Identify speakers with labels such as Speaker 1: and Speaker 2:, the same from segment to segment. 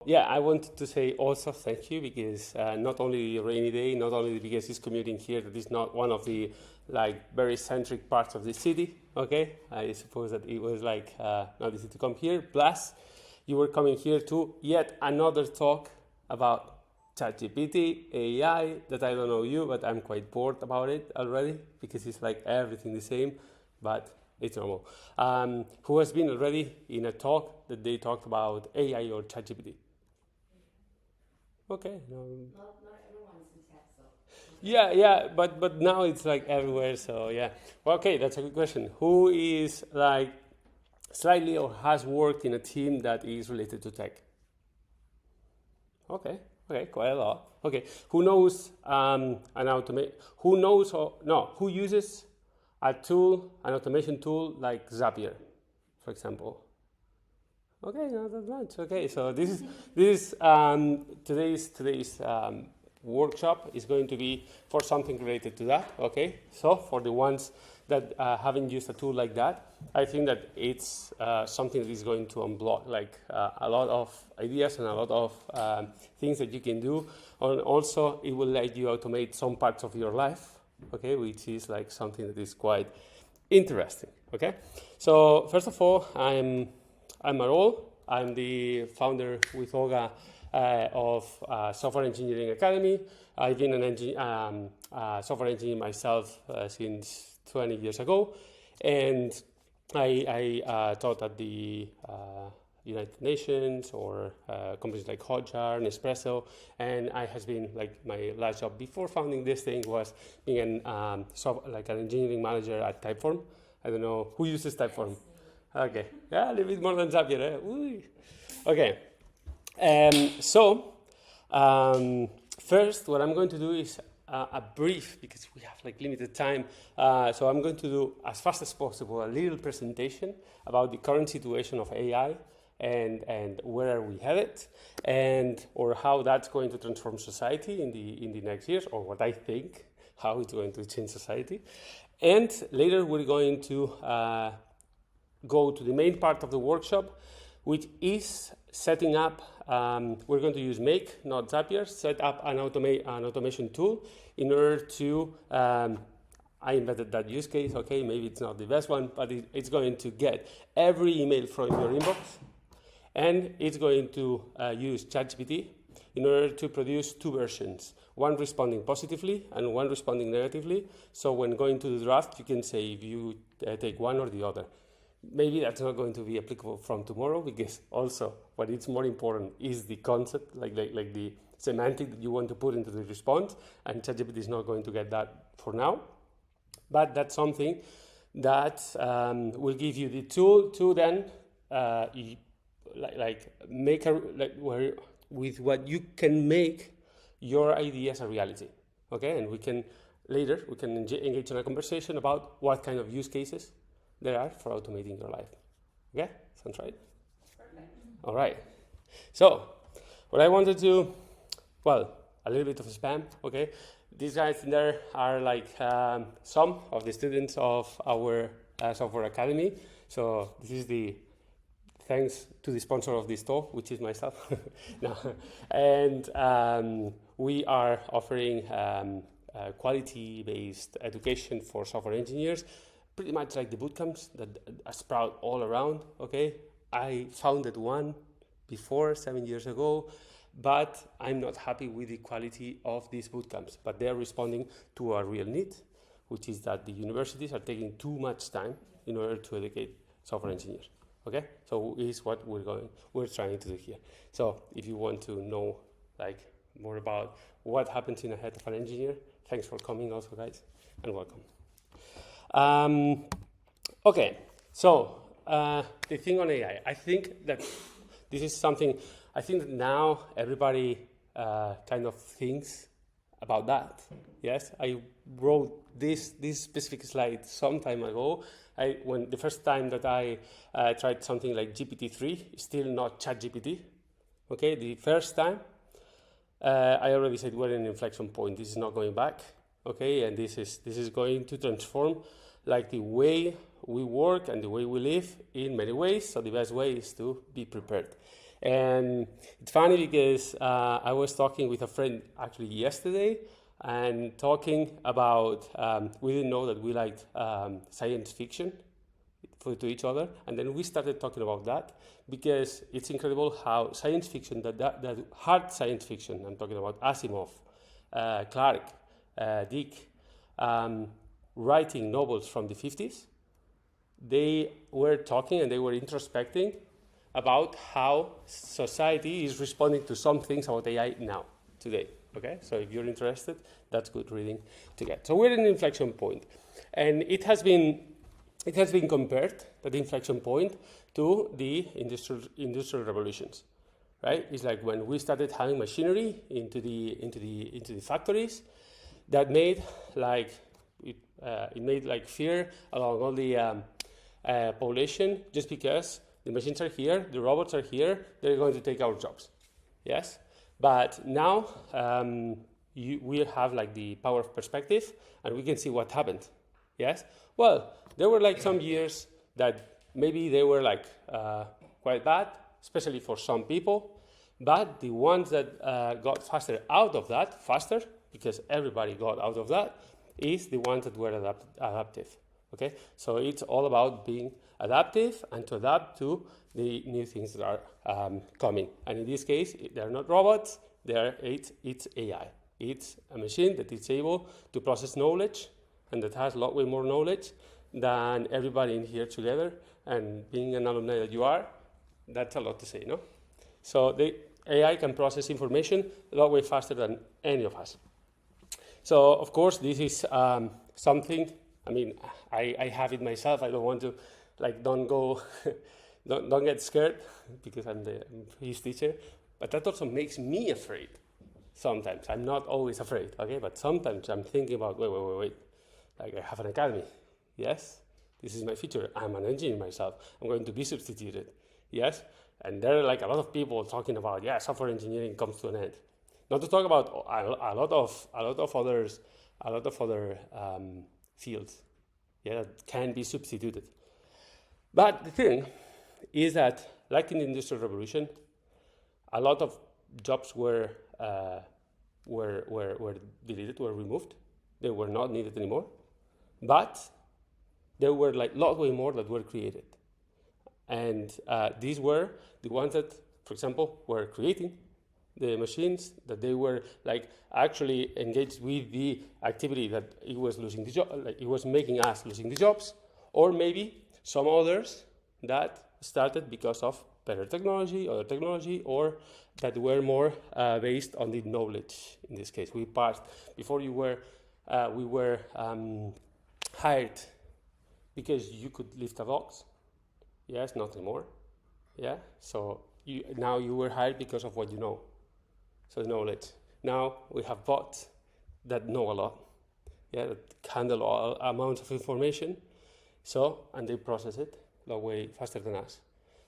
Speaker 1: Yeah, I wanted to say also thank you because not only a rainy day, not only because it's commuting here, that is not one of the like very centric parts of the city. Okay, I suppose that it was like not easy to come here. Plus, you were coming here to yet another talk about ChatGPT, AI. That I don't know you, but I'm quite bored about it already because it's like everything the same, but it's normal. Who has been already in a talk that they talked about AI or ChatGPT? Okay. No.
Speaker 2: Not everyone's in tech, so.
Speaker 1: Yeah, yeah, but now it's like everywhere. So yeah. Well, okay, that's a good question. Who is like slightly or has worked in a team that is related to tech? Okay. Okay, quite a lot. Okay. Who knows an automate? Who knows or no? Who uses a tool, an automation tool like Zapier, for example? Okay, not that much. Okay, so today's workshop is going to be for something related to that. Okay, so for the ones that haven't used a tool like that, I think that it's something that is going to unblock like a lot of ideas and a lot of things that you can do. And also, it will let you automate some parts of your life. Okay, which is like something that is quite interesting. Okay, so first of all, I'm Arol. I'm the founder with Olga of Software Engineering Academy. I've been an software engineer myself since 20 years ago, and I taught at the United Nations or companies like Hotjar, Nespresso, and I has been like my last job before founding this thing was being like an engineering manager at Typeform. I don't know who uses Typeform. Okay, yeah, a little bit more than Zapier, eh? Ooh. Okay, first, what I'm going to do is a brief, because we have like limited time. So I'm going to do, as fast as possible, a little presentation about the current situation of AI and where are we headed, and or how that's going to transform society in the next years, or what I think how it's going to change society. And later we're going to go to the main part of the workshop, which is setting up, we're going to use Make, not Zapier, set up an automation tool in order to, I invented that use case, okay, maybe it's not the best one, but it's going to get every email from your inbox, and it's going to use ChatGPT in order to produce two versions, one responding positively and one responding negatively. So when going to the draft, you can say if you take one or the other. Maybe that's not going to be applicable from tomorrow, because also what is more important is the concept, like the semantic that you want to put into the response, and ChatGPT is not going to get that for now. But that's something that will give you the tool to then make where with what you can make your ideas a reality. Okay, and we can later engage in a conversation about what kind of use cases there are for automating your life. Okay, sounds right?
Speaker 2: Perfect.
Speaker 1: All right. So, what I wanted to, well, a little bit of spam. Okay, these guys in there are like some of the students of our software academy. So this is the thanks to the sponsor of this talk, which is myself. No. And we are offering quality-based education for software engineers, pretty much like the bootcamps that sprout all around, okay? I founded one before 7 years ago, but I'm not happy with the quality of these bootcamps. But they're responding to a real need, which is that the universities are taking too much time in order to educate software engineers. Okay, so is what we're trying to do here. So if you want to know like more about what happens in the head of an engineer, thanks for coming also, guys, and welcome. Okay, so the thing on AI, I think that this is something, I think that now everybody kind of thinks about that. Yes, I wrote this specific slide some time ago. When the first time that I tried something like GPT-3, still not ChatGPT. Okay, the first time, I already said we're in an inflection point. This is not going back. Okay, and this is going to transform like the way we work and the way we live in many ways. So the best way is to be prepared. And it's funny because I was talking with a friend actually yesterday and talking about, we didn't know that we liked science fiction to each other. And then we started talking about that because it's incredible how science fiction, that hard science fiction, I'm talking about Asimov, Clarke, Dick, writing novels from the 50s, they were talking and they were introspecting about how society is responding to some things about AI now, today. Okay, so if you're interested, that's good reading to get. So we're in an inflection point, and it has been compared, that inflection point, to the industrial revolutions, right? It's like when we started having machinery into the factories, that made like it made like fear along all the population, just because the machines are here, the robots are here, they're going to take our jobs. Yes, but now we have like the power of perspective, and we can see what happened. Yes, well, there were like some years that maybe they were like quite bad, especially for some people, but the ones that got out of that faster, because everybody got out of that, is the ones that were adaptive. Okay, so it's all about being adaptive and to adapt to the new things that are coming. And in this case, they're not robots, it's AI. It's a machine that is able to process knowledge and that has a lot way more knowledge than everybody in here together. And being an alumni that you are, that's a lot to say, no? So the AI can process information a lot way faster than any of us. So of course, this is something, I mean, I have it myself. I don't want to, like, don't get scared because I'm his teacher. But that also makes me afraid sometimes. I'm not always afraid, okay? But sometimes I'm thinking about, wait. Like, I have an academy. Yes, this is my future. I'm an engineer myself. I'm going to be substituted. Yes, and there are like a lot of people talking about, yeah, software engineering comes to an end. Not to talk about a lot of other fields, yeah, that can be substituted. But the thing is that, like in the Industrial Revolution, a lot of jobs were deleted, were removed. They were not needed anymore. But there were like a lot way more that were created. And these were the ones that, for example, were creating the machines, that they were like actually engaged with the activity that it was losing the job, like it was making us losing the jobs, or maybe some others that started because of better technology, other technology, or that were more based on the knowledge. In this case, we passed before we were hired because you could lift a box. Yes, not anymore. Yeah, so now you were hired because of what you know. So knowledge. Now we have bots that know a lot. Yeah, that handle all amounts of information. So, and they process it a way faster than us.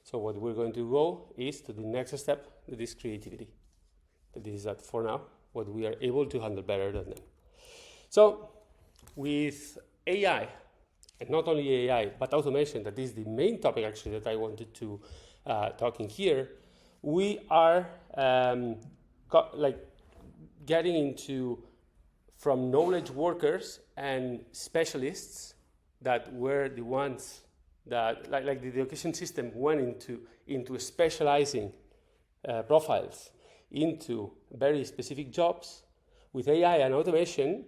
Speaker 1: So what we're going to go is to the next step, that is creativity. That is that for now, what we are able to handle better than them. So with AI, and not only AI, but automation, that is the main topic actually that I wanted to talk in here, we are getting into from knowledge workers and specialists that were the ones that, like the education system went into specializing profiles into very specific jobs. With AI and automation,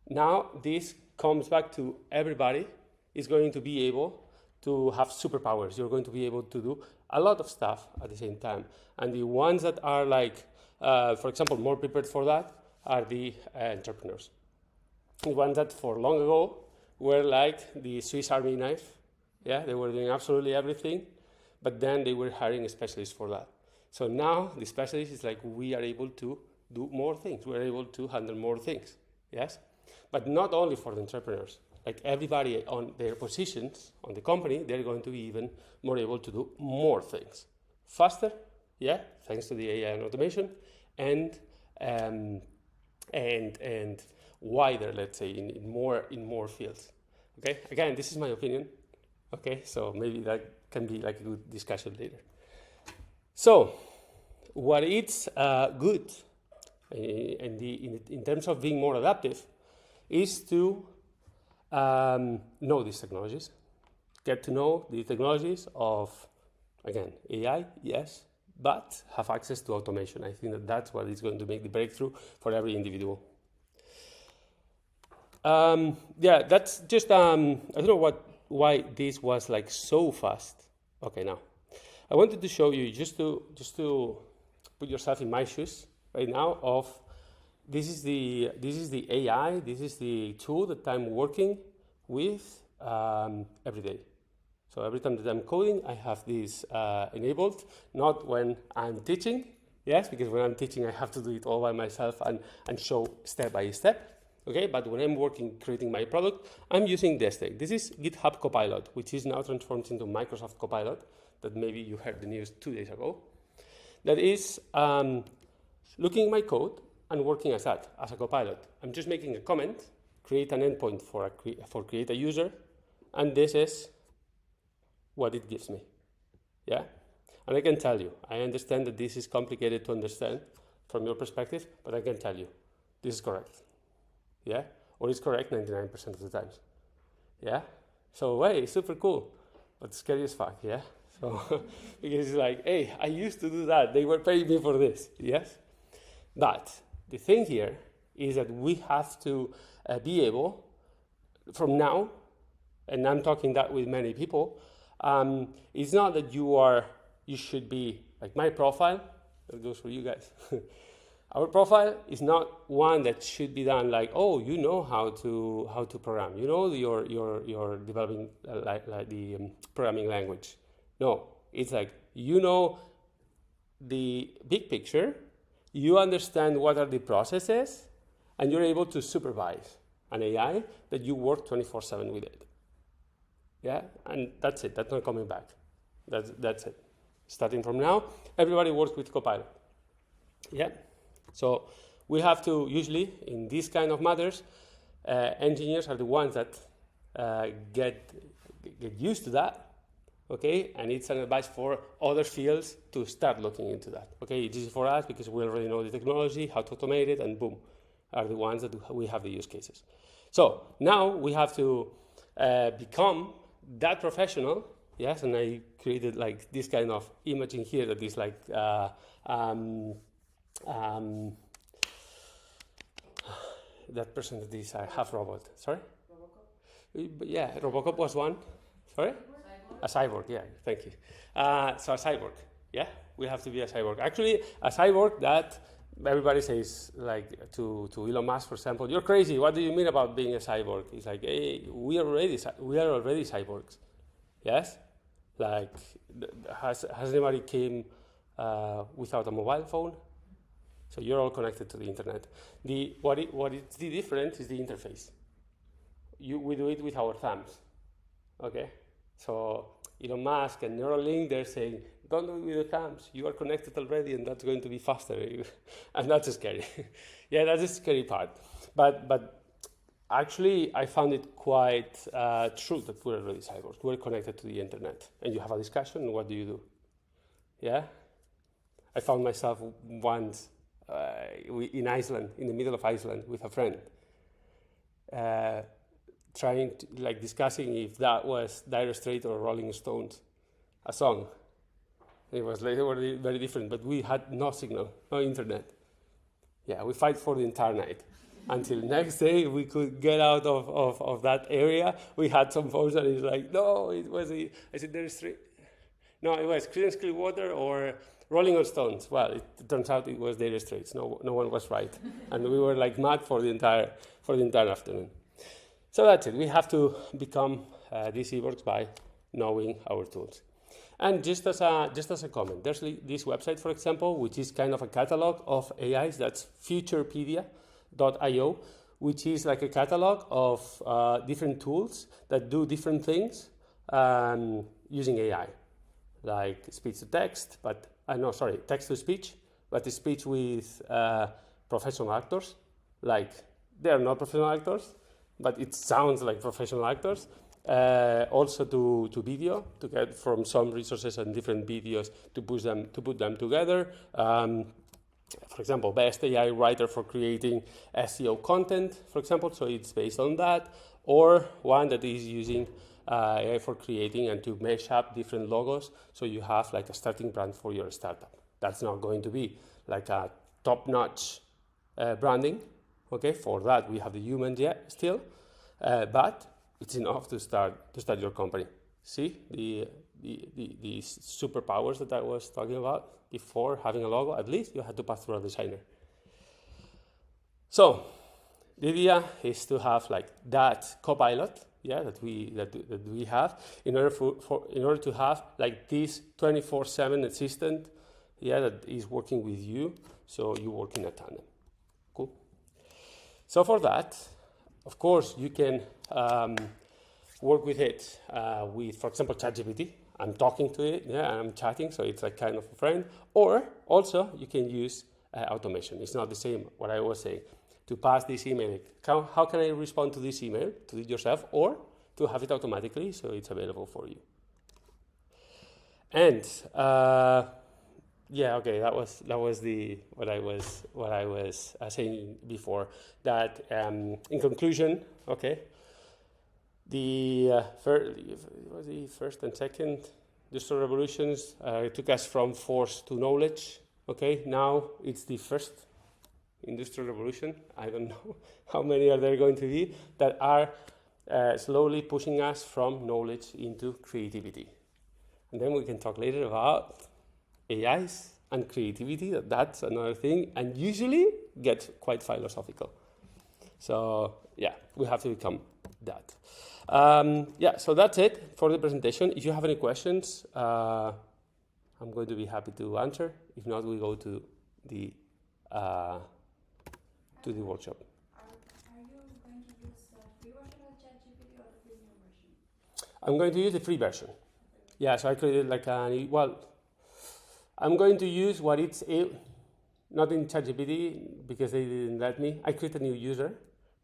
Speaker 1: now this comes back to everybody is going to be able to have superpowers. You're going to be able to do a lot of stuff at the same time. And the ones that are like, for example, more prepared for that are the entrepreneurs. The ones that for long ago were like the Swiss Army knife. Yeah, they were doing absolutely everything, but then they were hiring a specialist for that. So now the specialist is like, we are able to do more things. We're able to handle more things. Yes, but not only for the entrepreneurs. Like everybody on their positions on the company, they're going to be even more able to do more things faster. Yeah, thanks to the AI and automation, and wider, let's say, in more fields. Okay, again, this is my opinion. Okay, so maybe that can be like a good discussion later. So, what is good in terms of being more adaptive is to know these technologies, get to know the technologies of, again, AI, yes, but have access to automation. I think that that's what is going to make the breakthrough for every individual. Yeah, that's just, I don't know why this was like so fast. Okay, now, I wanted to show you just to put yourself in my shoes right now of, this is the AI, this is the tool that I'm working with every day. So every time that I'm coding, I have this enabled, not when I'm teaching, yes, because when I'm teaching, I have to do it all by myself and show step by step. Okay, but when I'm working, creating my product, I'm using this thing. This is GitHub Copilot, which is now transformed into Microsoft Copilot, that maybe you heard the news 2 days ago. That is looking at my code and working as that, as a Copilot. I'm just making a comment, create an endpoint for create a user, and this is what it gives me. Yeah? And I can tell you, I understand that this is complicated to understand from your perspective, but I can tell you, this is correct. Yeah, or it's correct 99% of the times. Yeah, so hey, super cool, but scary as fuck. Yeah, so because it's like, hey, I used to do that. They were paying me for this. Yes, but the thing here is that we have to be able, from now, and I'm talking that with many people. It's not that you should be like my profile. That goes for you guys. Our profile is not one that should be done like, oh, you know how to program, you know you're developing like the programming language. No, it's like, you know the big picture, you understand what are the processes, and you're able to supervise an AI that you work 24/7 with it. Yeah, and that's it. That's not coming back. That's it. Starting from now, everybody works with Copilot. Yeah. So we have to, usually, in these kind of matters, engineers are the ones that get used to that, okay? And it's an advice for other fields to start looking into that, okay? It's easy for us because we already know the technology, how to automate it, and boom, are the ones that we have the use cases. So now we have to become that professional, yes? And I created like this kind of image in here that is like, that person that is a half robot. Sorry? Robocop? Yeah, Robocop was one. Sorry? Cyborg? A cyborg, yeah, thank you. So a cyborg, yeah? We have to be a cyborg. Actually, a cyborg that everybody says, like to Elon Musk, for example, you're crazy, what do you mean about being a cyborg? It's like, hey, we are already cyborgs, yes? Like, has anybody came without a mobile phone? So you're all connected to the internet. What is the difference is the interface. We do it with our thumbs, okay? So Elon Musk and Neuralink, they're saying, don't do it with your thumbs. You are connected already, and that's going to be faster. And that's scary. Yeah, that's a scary part. But actually, I found it quite true that we're already cyborgs. We're connected to the internet, and you have a discussion. What do you do? Yeah, I found myself once. In Iceland, in the middle of Iceland, with a friend, trying to, like, discussing if that was Dire Straits or Rolling Stones, a song. It was like, they were very different, but we had no signal, no internet. Yeah, we fight for the entire night. Until next day, we could get out of that area. We had some phones, and it's like, no, it was, I said, Dire Straits. No, it was Creedence Clearwater or Rolling Stones. Well, it turns out it was Dire Straits. No one was right, and we were like mad for the entire afternoon. So that's it. We have to become these cyborgs by knowing our tools. And just as a comment, there's this website, for example, which is kind of a catalog of AIs. That's futurepedia.io, which is like a catalog of different tools that do different things using AI, like speech to text, but text to speech, but the speech with professional actors. Like, they are not professional actors, but it sounds like professional actors. also to video, to get from some resources and different videos to put them together. For example, best AI writer for creating SEO content, for example, so it's based on that, or one that is using AI for creating and to mesh up different logos, so you have like a starting brand for your startup. That's not going to be like a top-notch branding. Okay, for that we have the humans yet still, but it's enough to start your company. See the superpowers that I was talking about before having a logo. At least you had to pass through a designer. So the idea is to have like that copilot, yeah, that we have in order to have like this 24/7 assistant, yeah, that is working with you. So you work in a tandem. Cool. So for that, of course, you can work with it with, for example, ChatGPT. I'm talking to it, yeah, and I'm chatting, so it's like kind of a friend. Or also, you can use automation. It's not the same, what I was saying. To pass this email, how can I respond to this email, to do it yourself, or to have it automatically, so it's available for you. And yeah, okay, that was what I was saying before. That in conclusion, okay, the first and second industrial revolutions took us from force to knowledge. Okay, now it's the first industrial revolution. I don't know how many are there going to be that are slowly pushing us from knowledge into creativity. And then we can talk later about AIs and creativity. That's another thing, and usually gets quite philosophical. So yeah, we have to become that. Yeah, so that's it for the presentation. If you have any questions, I'm going to be happy to answer. If not, we go to the workshop.
Speaker 2: Are you going to use the free version of ChatGPT or the premium version?
Speaker 1: I'm going to use the free version. Yeah, so I created like I'm going to use what it's not in ChatGPT because they didn't let me. I created a new user,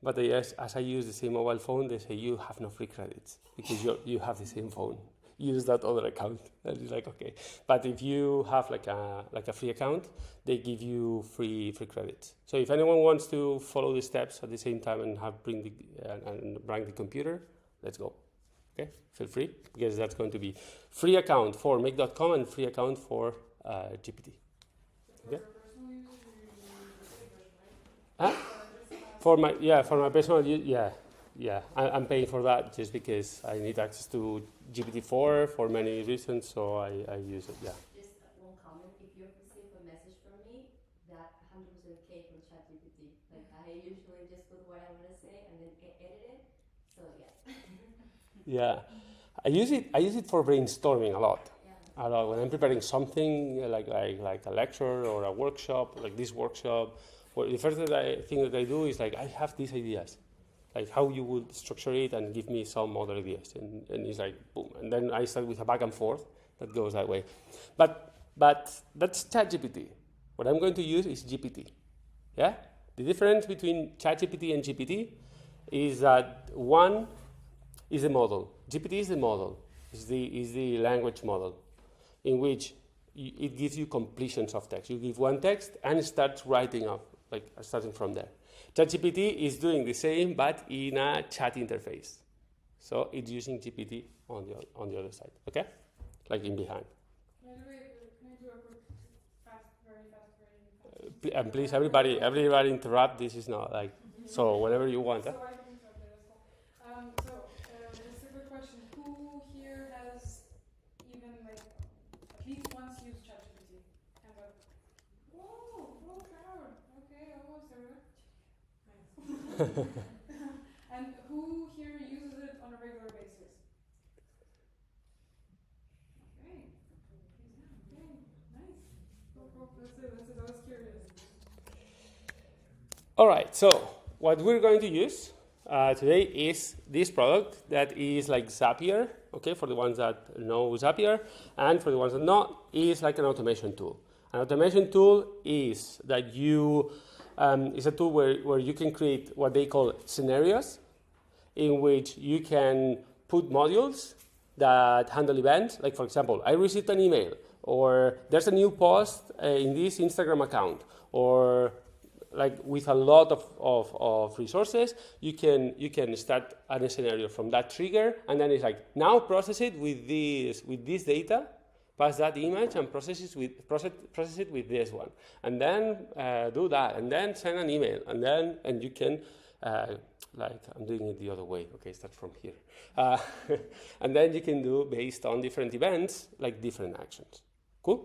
Speaker 1: but as I use the same mobile phone, they say you have no free credits because you have the same phone. Use that other account. And it's like, okay. But if you have like a free account, they give you free credits. So if anyone wants to follow the steps at the same time and bring the computer, let's go. Okay, feel free, because that's going to be free account for make.com and free account for GPT. Okay. For my personal use, yeah. I'm paying for that just because I need access to GPT-4 for many reasons, so I use it. Yeah.
Speaker 2: Just one comment: if you receive a message from me, that 100% came from ChatGPT. Like I usually just put what I want to say and then edit it. So yeah.
Speaker 1: Yeah, I use it for brainstorming a lot. Yeah. A lot when I'm preparing something like a lecture or a workshop, like this workshop. Well, the first thing that I do is like I have these ideas, like how you would structure it and give me some other ideas, and it's like boom, and then I start with a back and forth that goes that way. But that's ChatGPT. What I'm going to use is GPT. Yeah, the difference between ChatGPT and GPT is that one is the model. GPT is the model, is the language model, in which it gives you completions of text. You give one text and it starts writing up, like starting from there. ChatGPT is doing the same, but in a chat interface. So it's using GPT on the other side, okay? Like in behind.
Speaker 3: Can I do a quick, very fast?
Speaker 1: And please, everybody interrupt. This is not like, so whenever you want.
Speaker 3: So I can interrupt it as well. Just a quick question. Who here has even like at least once used ChatGPT? Hands up. Whoa, full crowd. Okay, almost everyone. Nice. And who here uses it on a regular basis? Okay. Okay, nice. Cool. That's it. I was curious.
Speaker 1: All right, so what we're going to use today is this product that is like Zapier, okay, for the ones that know Zapier, and for the ones that not, is like an automation tool. An automation tool is that is a tool where you can create what they call scenarios, in which you can put modules that handle events. Like, for example, I received an email, or there's a new post in this Instagram account, or like with a lot of resources, you can start a scenario from that trigger, and then it's like, now process it with this data, pass that image, and process it with this one, and then do that, and then send an email, and you can like I'm doing it the other way. Okay, start from here, and then you can do based on different events, like different actions. Cool.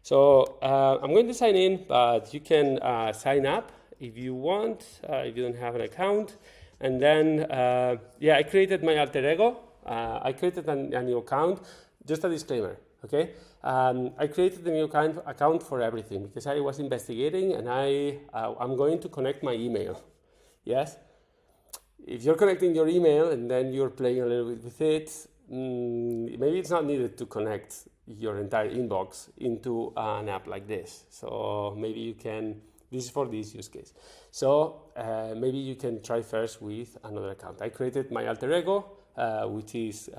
Speaker 1: So I'm going to sign in, but you can sign up if you want, if you don't have an account. And then, yeah, I created my alter ego. I created a new account. Just a disclaimer, okay? I created a new account for everything because I was investigating, and I'm going to connect my email. Yes? If you're connecting your email and then you're playing a little bit with it, maybe it's not needed to connect your entire inbox into an app like this. So maybe you can, this is for this use case. So maybe you can try first with another account. I created my alter ego, which is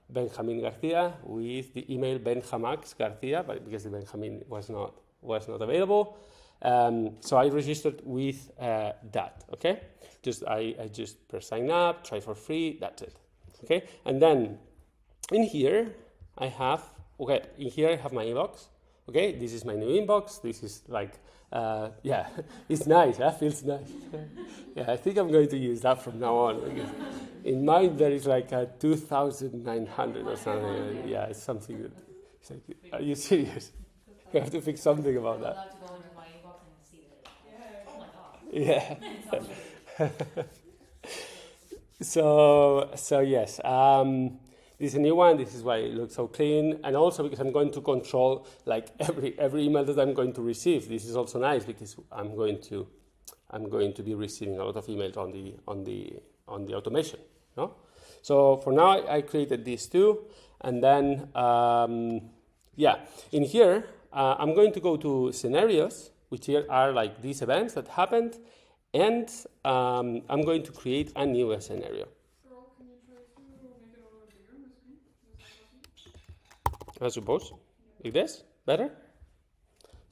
Speaker 1: Benjamin Garcia, with the email Benjamax Garcia, but because the Benjamin was not available. So I registered with that, okay? I just press sign up, try for free, that's it, okay? And then in here, I have my inbox, okay? This is my new inbox. This is like, yeah, it's nice, feels nice. Yeah, I think I'm going to use that from now on. Because in mine, there is like a 2,900 or something. Yeah, it's something that, it's like, are you serious? We have to fix something about that.
Speaker 4: I'm allowed to go into my inbox and see that. Oh my god.
Speaker 1: Yeah. So yes, this is a new one. This is why it looks so clean, and also because I'm going to control like every email that I'm going to receive. This is also nice because I'm going to be receiving a lot of emails on the automation. No? So for now, I created these two, and then yeah, in here I'm going to go to scenarios, which here are like these events that happened. And I'm going to create a new scenario.
Speaker 3: Arol, can you try to make it a little bigger on the screen?
Speaker 1: I suppose. Like this? Better?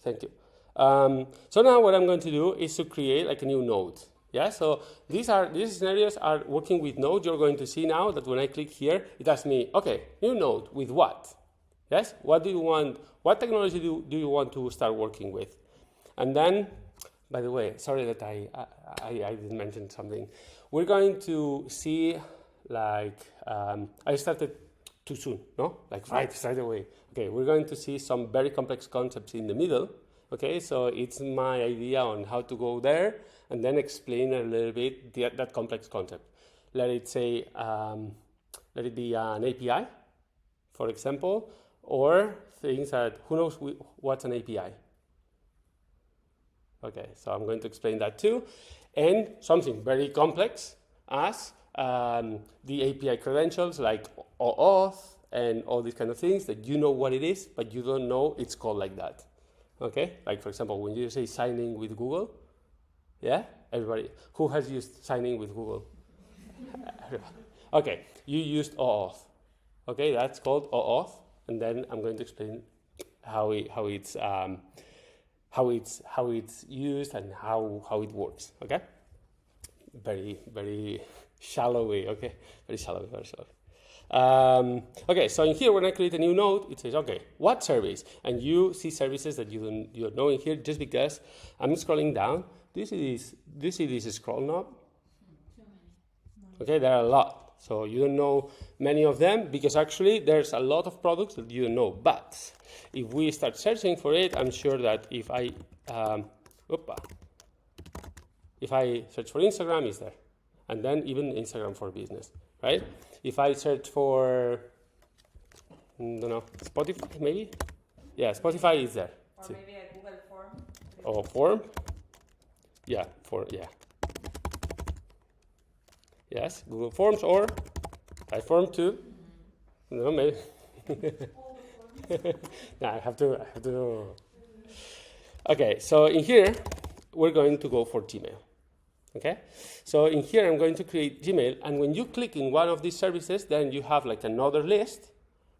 Speaker 1: Thank you. So now what I'm going to do is to create like a new node. Yeah, so these scenarios are working with node. You're going to see now that when I click here, it asks me, okay, new node with what? Yes? What do you want? What technology do you want to start working with? And then, by the way, sorry that I didn't mention something. We're going to see, like, I started too soon, no? Like right away. Okay, we're going to see some very complex concepts in the middle. Okay, so it's my idea on how to go there and then explain a little bit that complex concept. Let it say, let it be an API, for example, or things that, who knows what's an API? Okay, so I'm going to explain that too. And something very complex as the API credentials like OAuth and all these kind of things that you know what it is, but you don't know it's called like that. Okay, like for example, when you say signing with Google, yeah, everybody, who has used signing with Google? Okay, you used OAuth. Okay, that's called OAuth, and then I'm going to explain how it's used and how it works. Okay, very shallow way. Okay, very shallow. Okay, so in here when I create a new node, it says, okay, what service? And you see services that you don't know in here just because I'm scrolling down. Do you see this scroll knob? Okay, there are a lot. So you don't know many of them because actually there's a lot of products that you don't know. But if we start searching for it, I'm sure that if I search for Instagram, it's there. And then even Instagram for business, right? If I search for, I don't know, Spotify maybe? Yeah, Spotify is there.
Speaker 4: Or maybe a Google form.
Speaker 1: Oh, form? Yeah, Yes, Google Forms or I form too. No, maybe. No, I have to. Okay, so in here we're going to go for Gmail. Okay, so in here I'm going to create Gmail, and when you click in one of these services, then you have like another list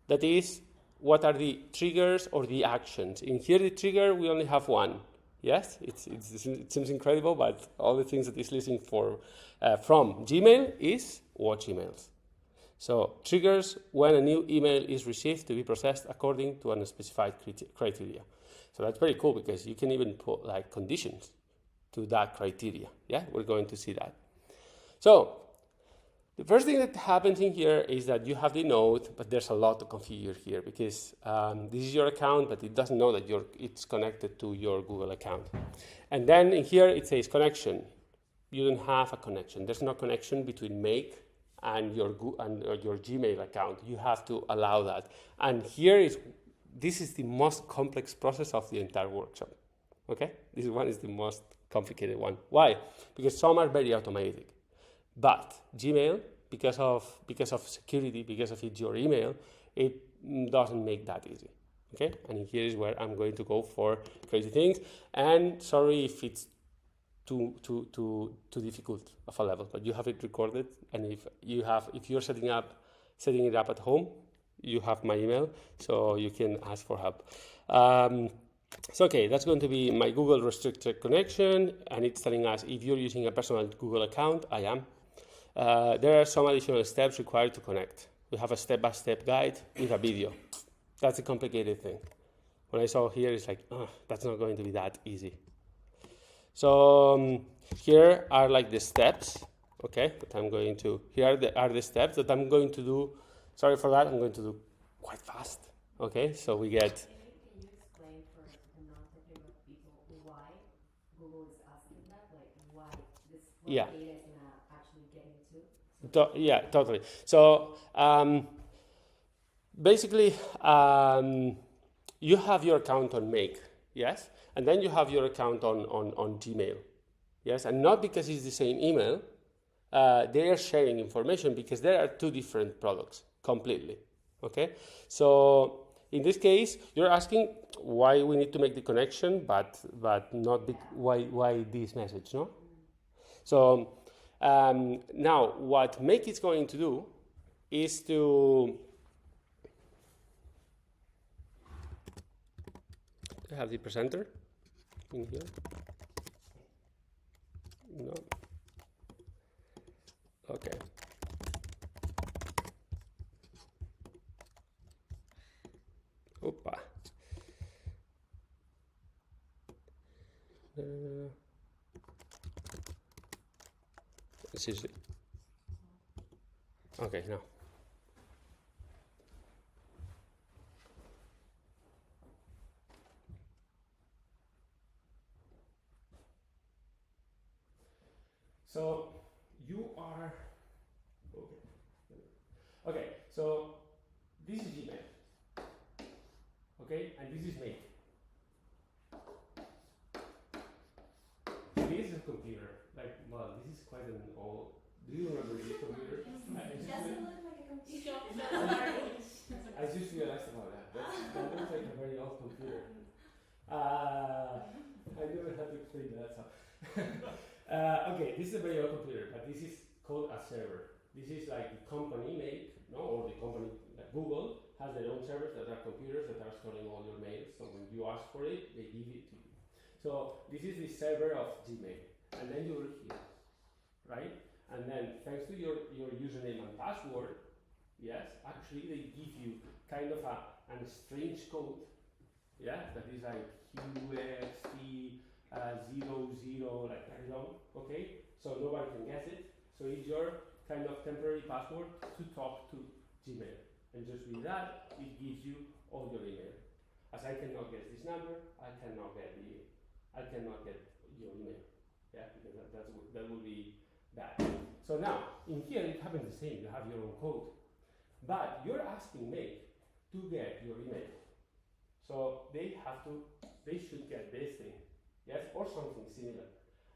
Speaker 1: that is what are the triggers or the actions. In here, the trigger, we only have one. Yes, it seems incredible, but all the things that it's listening for from Gmail is watch emails. So triggers when a new email is received to be processed according to a specified criteria. So that's very cool because you can even put like conditions to that criteria. Yeah, we're going to see that. So the first thing that happens in here is that you have the node, but there's a lot to configure here because this is your account, but it doesn't know that it's connected to your Google account. And then in here it says connection. You don't have a connection. There's no connection between Make and your Gmail account. You have to allow that. And this is the most complex process of the entire workshop. Okay, this one is the most complicated one. Why? Because some are very automatic. But Gmail, because of security, because of it's your email, it doesn't make that easy. Okay, and here is where I'm going to go for crazy things. And sorry if it's too difficult of a level, but you have it recorded, and if you're setting it up at home, you have my email, so you can ask for help. So okay, that's going to be my Google restricted connection, and it's telling us if you're using a personal Google account. I am. There are some additional steps required to connect. We have a step-by-step guide with a video. That's a complicated thing. When I saw here, it's like, that's not going to be that easy. So here are like the steps, okay, that I'm going to, here are the steps that I'm going to do. Sorry for that, I'm going to do quite fast, okay? So we get...
Speaker 2: Can you explain for the non-technical people why Google is asking that? Like why this data is not actually getting to?
Speaker 1: Yeah, totally. So basically, you have your account on Make, yes? And then you have your account on Gmail, yes? And not because it's the same email, they are sharing information because there are two different products completely, okay? So in this case, you're asking why we need to make the connection, but not why this message, no? So now what Make is going to do is to have the presenter in here. No. Okay. Opa. This is it. Okay, now. So you are okay. So this is Gmail, okay, and this is me. This is a computer. Like, well, this is quite an old. Do you remember this computer?
Speaker 2: It doesn't look like a computer.
Speaker 1: I just realized about that. That looks like a very old computer. I never had to explain that. So. Okay, this is a very old computer, but this is called a server. This is like the company Make, no, or the company like Google has their own servers that are computers that are storing all your mails. So when you ask for it, they give it to you. So this is the server of Gmail, and then you're here, right? And then thanks to your username and password, yes, actually they give you kind of a strange code, yeah, that is like QXT 00, like very long, okay? So nobody can guess it. So it's your kind of temporary password to talk to Gmail. And just with that, it gives you all your email. As I cannot guess this number, I cannot get your email. Yeah, because that would be bad. So now, in here it happens the same, you have your own code. But you're asking Make to get your email. So they should get this thing. Yes, or something similar.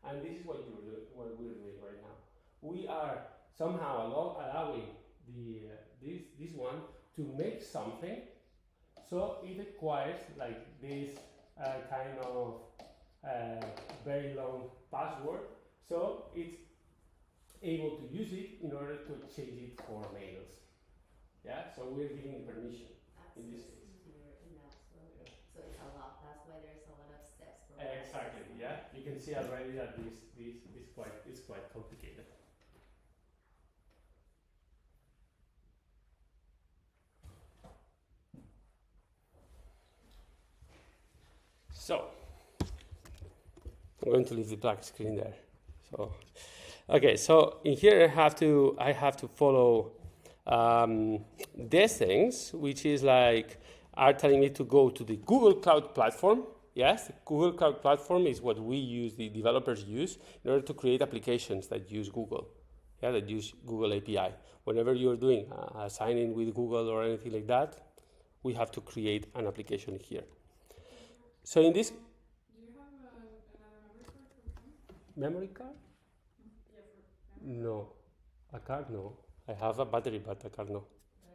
Speaker 1: And this is what we're doing right now. We are somehow allowing this one to make something, so it requires like this kind of very long password So it's able to use it in order to exchange it for mails. Yeah, so we're giving permission in this case.
Speaker 2: So it's a lot. That's why there's a lot of steps.
Speaker 1: Exactly. Yeah, you can see already that this is quite complicated. So I'm going to leave the black screen there. So okay, so in here I have to follow these things, which is like are telling me to go to the Google Cloud Platform. Yes, the Google Cloud Platform is what we use, the developers use, in order to create applications that use Google. Yeah, that use Google API. Whenever you're doing a sign-in with Google or anything like that, we have to create an application here. So in this...
Speaker 3: Do you have another
Speaker 1: Memory
Speaker 3: memory card?
Speaker 1: card?
Speaker 3: Yeah, for memory.
Speaker 1: No. A card, no. I have a battery, but a card, no.
Speaker 3: There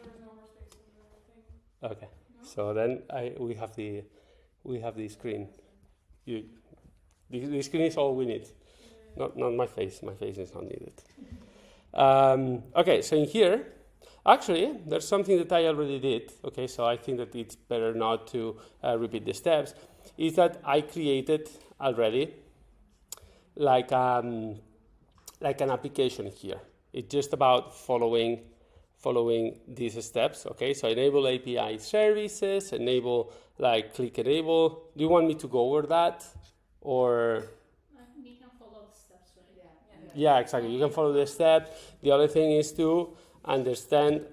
Speaker 3: is no more space in the thing.
Speaker 1: Okay.
Speaker 3: No?
Speaker 1: So then we have the screen. The screen is all we need. Not my face. My face is not needed. Okay, so in here, actually, there's something that I already did. Okay, so I think that it's better not to repeat the steps. Is that I created already like an application here. It's just about following these steps. Okay, so enable API services, enable click enable. Do you want me to go over that, or?
Speaker 4: We can follow the steps, right?
Speaker 1: Yeah, exactly. You can follow the steps. The other thing is to understand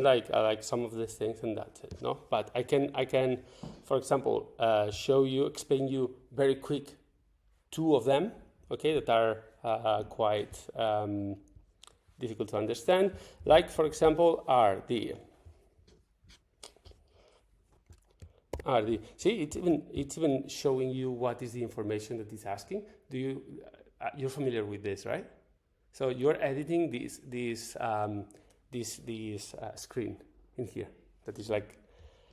Speaker 1: like some of these things, and that's it. No, but I can, for example, explain you very quick two of them. Okay, that are quite difficult to understand. Like, for example, are the see, it's even showing you what is the information that it's asking. You're familiar with this, right? So you're editing this screen in here. That is like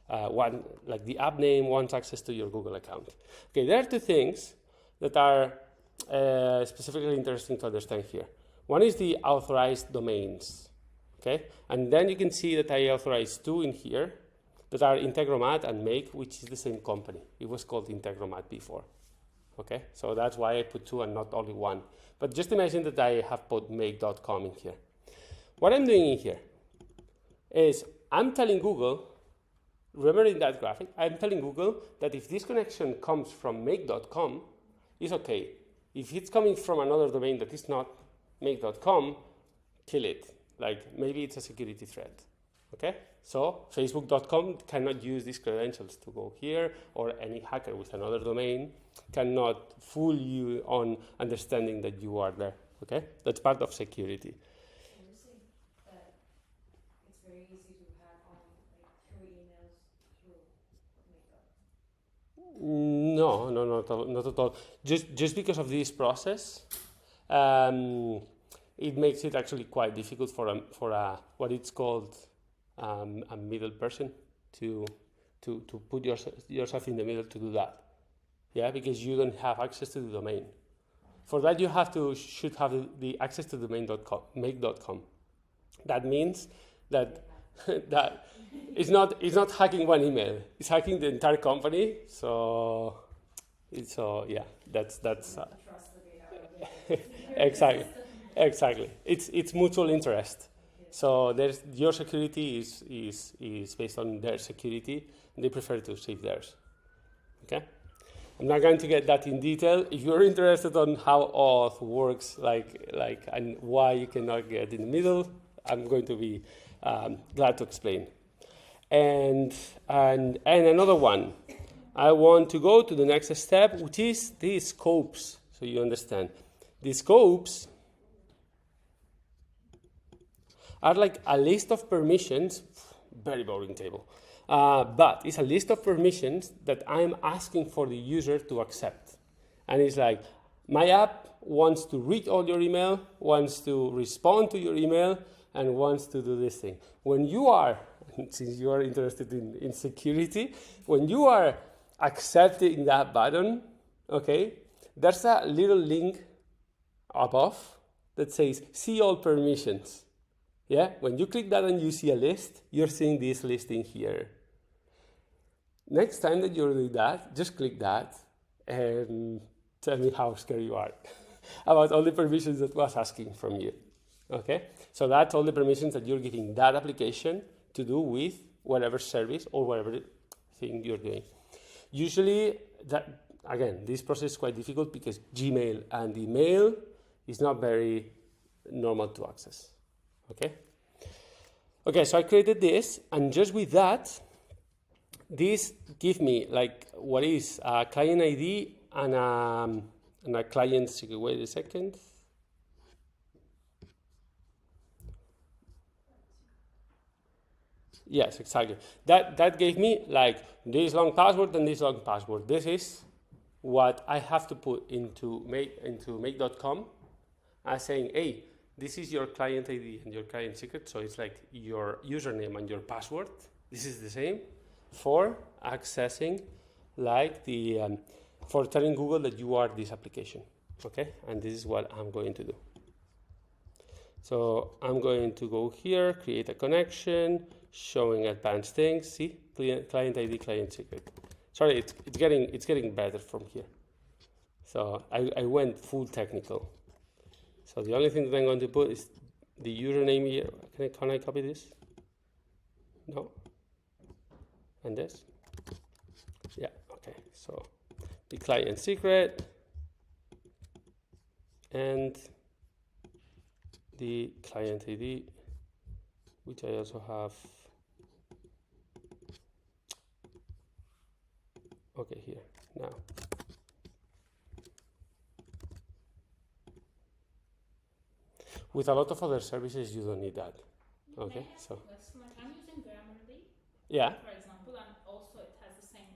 Speaker 1: the app name wants access to your Google account. Okay, there are two things that are specifically interesting to understand here. One is the authorized domains, okay? And then you can see that I authorized two in here that are Integromat and Make, which is the same company. It was called Integromat before, okay? So that's why I put two and not only one. But just imagine that I have put make.com in here. What I'm doing in here is I'm telling Google, remember in that graphic, I'm telling Google that if this connection comes from make.com, it's okay. If it's coming from another domain that is not make.com, kill it. Like maybe it's a security threat. Okay? So facebook.com cannot use these credentials to go here, or any hacker with another domain cannot fool you on understanding that you are there. Okay? That's part of security.
Speaker 2: Can you say that it's very easy to hack on through emails through makeup?
Speaker 1: No, not at all. Just because of this process, it makes it actually quite difficult for a what it's called a middle person to put yourself in the middle to do that. Yeah, because you don't have access to the domain. For that, you should have the access to domain.com, make.com. That means that that it's not hacking one email. It's hacking the entire company. So yeah, that's
Speaker 2: Trust that they have.
Speaker 1: exactly. It's mutual interest. So your security is based on their security, and they prefer to save theirs. Okay. I'm not going to get that in detail. If you're interested on how auth works, and why you cannot get in the middle, I'm going to be glad to explain. And another one, I want to go to the next step, which is the scopes. So you understand, the scopes are like a list of permissions. Very boring table. But it's a list of permissions that I'm asking for the user to accept. And it's like, my app wants to read all your email, wants to respond to your email, and wants to do this thing. When you are, since you are interested in security, when you are accepting that button, okay, there's a little link above that says see all permissions. Yeah, when you click that and you see a list, you're seeing this listing here. Next time that you're doing that, just click that and tell me how scared you are about all the permissions that was asking from you. Okay, so that's all the permissions that you're giving that application to do with whatever service or whatever thing you're doing. Usually, that again, this process is quite difficult because Gmail and email is not very normal to access. Okay, so I created this, and just with that, this gives me like what is a client ID and a client secret. Wait a second. Yes, exactly. That gave me like this long password and this long password. This is what I have to put into make.com as saying, hey, this is your client ID and your client secret. So it's like your username and your password. This is the same for accessing like the for telling Google that you are this application. Okay, and this is what I'm going to do. So I'm going to go here, create a connection, showing advanced things. See, client ID, client secret. Sorry, it's getting better from here. So I went full technical. So the only thing that I'm going to put is the username here. Can I copy this? No. And this? Yeah. Okay. So the client secret and the client ID, which I also have. Okay, here now. With a lot of other services, you don't need that. Okay, so.
Speaker 4: I'm using Grammarly,
Speaker 1: Yeah.
Speaker 4: for example, and also it has the same,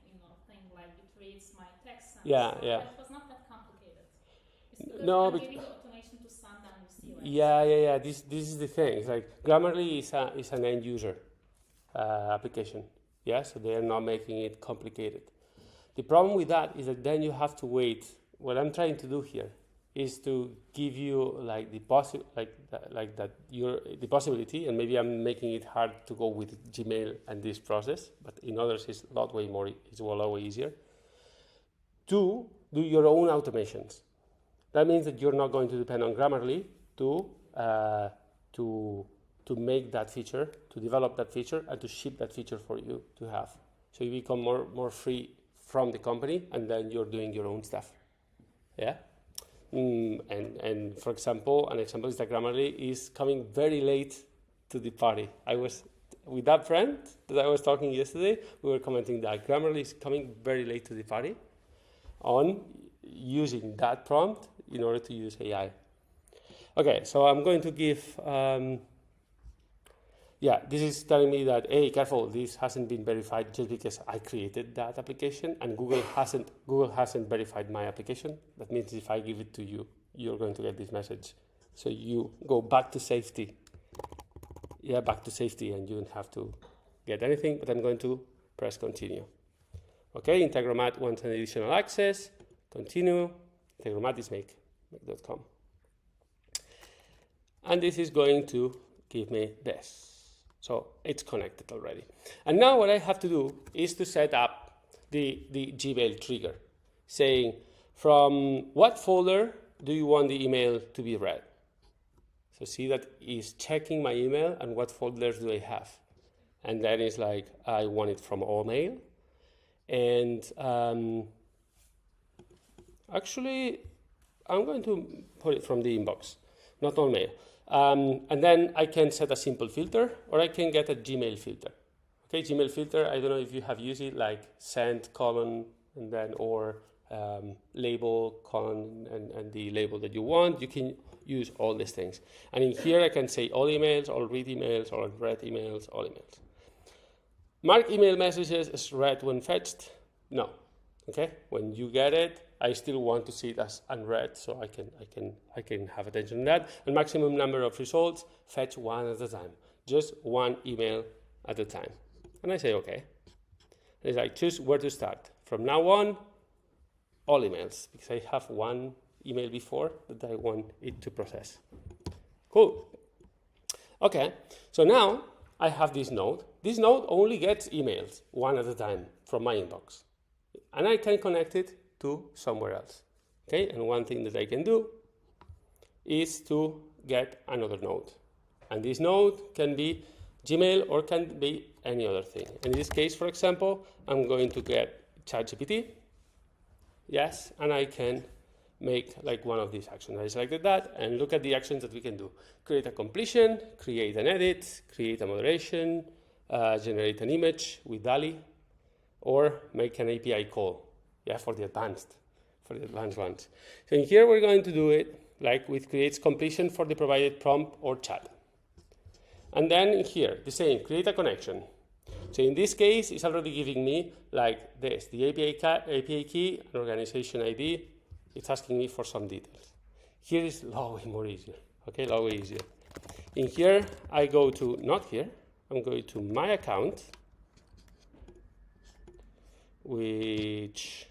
Speaker 4: thing like it reads my text. And
Speaker 1: Yeah,
Speaker 4: stuff,
Speaker 1: yeah.
Speaker 4: But it was not that complicated. It's because
Speaker 1: No,
Speaker 4: I'm
Speaker 1: but
Speaker 4: giving the automation to send and receive.
Speaker 1: yeah. This is the thing. It's like Grammarly is an end user application. Yeah, so they are not making it complicated. The problem with that is that then you have to wait. What I'm trying to do here is to give you like the possibility, and maybe I'm making it hard to go with Gmail and this process, but in others it's a lot way easier to do your own automations. That means that you're not going to depend on Grammarly to make that feature, to develop that feature, and to ship that feature for you to have. So you become more free from the company, and then you're doing your own stuff. Yeah. And for example, an example is that Grammarly is coming very late to the party. I was with that friend that I was talking yesterday. We were commenting that Grammarly is coming very late to the party on using that prompt in order to use AI. Okay, so I'm going to give. This is telling me that, hey, careful, this hasn't been verified just because I created that application, and Google hasn't verified my application. That means if I give it to you, you're going to get this message. So you go back to safety. Yeah, back to safety, and you don't have to get anything, but I'm going to press continue. Okay, Integromat wants an additional access. Continue. Integromat is make.com. And this is going to give me this. So it's connected already. And now what I have to do is to set up the Gmail trigger, saying from what folder do you want the email to be read? So see that is checking my email and what folders do I have. And then it's like, I want it from all mail. And actually, I'm going to put it from the inbox, not all mail. And then I can set a simple filter, or I can get a Gmail filter. Okay, Gmail filter, I don't know if you have used it, like send, colon, and then, or label, colon, and the label that you want. You can use all these things. And in here, I can say all emails, all read emails, all read emails, all emails. Mark email messages as read when fetched? No. Okay, when you get it, I still want to see it as unread, so I can have attention to that. And maximum number of results, fetch one at a time, just one email at a time. And I say okay. And it's like choose where to start. From now on, all emails, because I have one email before that I want it to process. Cool. Okay, so now I have this node. This node only gets emails one at a time from my inbox. And I can connect it to somewhere else. Okay, and one thing that I can do is to get another node. And this node can be Gmail or can be any other thing. In this case, for example, I'm going to get ChatGPT. Yes, and I can make like one of these actions. I selected that, and look at the actions that we can do. Create a completion, create an edit, create a moderation, generate an image with DALL-E, or make an API call, yeah, for the advanced ones. So in here, we're going to do it like with creates completion for the provided prompt or chat. And then in here, the same, create a connection. So in this case, it's already giving me like this, the API key, an organization ID. It's asking me for some details. Here is way more easier, okay, way easier. In here, I go to, not here, I'm going to my account, which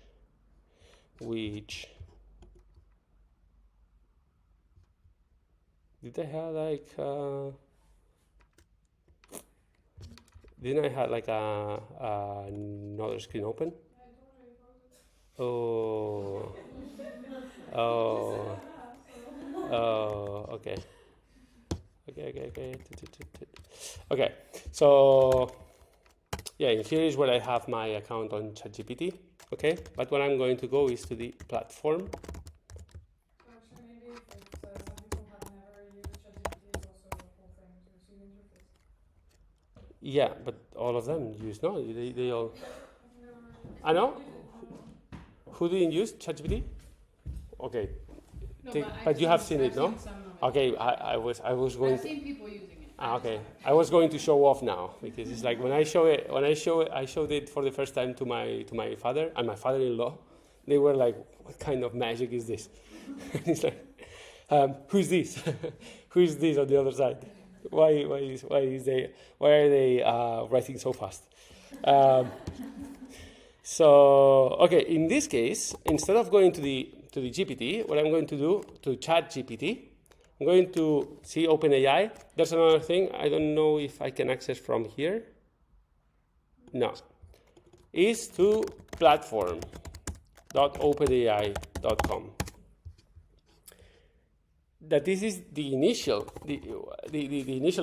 Speaker 1: did I have like, didn't I have like another screen open? Oh, okay. Okay, so yeah, in here is where I have my account on ChatGPT, okay? But where I'm going to go is to the platform.
Speaker 3: Actually, maybe if some people have never used ChatGPT, it's also a helpful thing to see the interface.
Speaker 1: Yeah, but all of them use, no? They all... I know? Who didn't use ChatGPT? Okay,
Speaker 5: No,
Speaker 1: but you have seen it, no? Okay, I was going.
Speaker 5: I've seen people using it.
Speaker 1: Okay, I was going to show off now because it's like when I showed it for the first time to my father and my father-in-law. They were like, "What kind of magic is this?" And it's like, "Who's this? Who is this on the other side? Why are they writing so fast?" So okay, in this case, instead of going to the GPT, what I'm going to do to ChatGPT, I'm going to see OpenAI. There's another thing. I don't know if I can access from here. No. Is to platform.openai.com. That this is the initial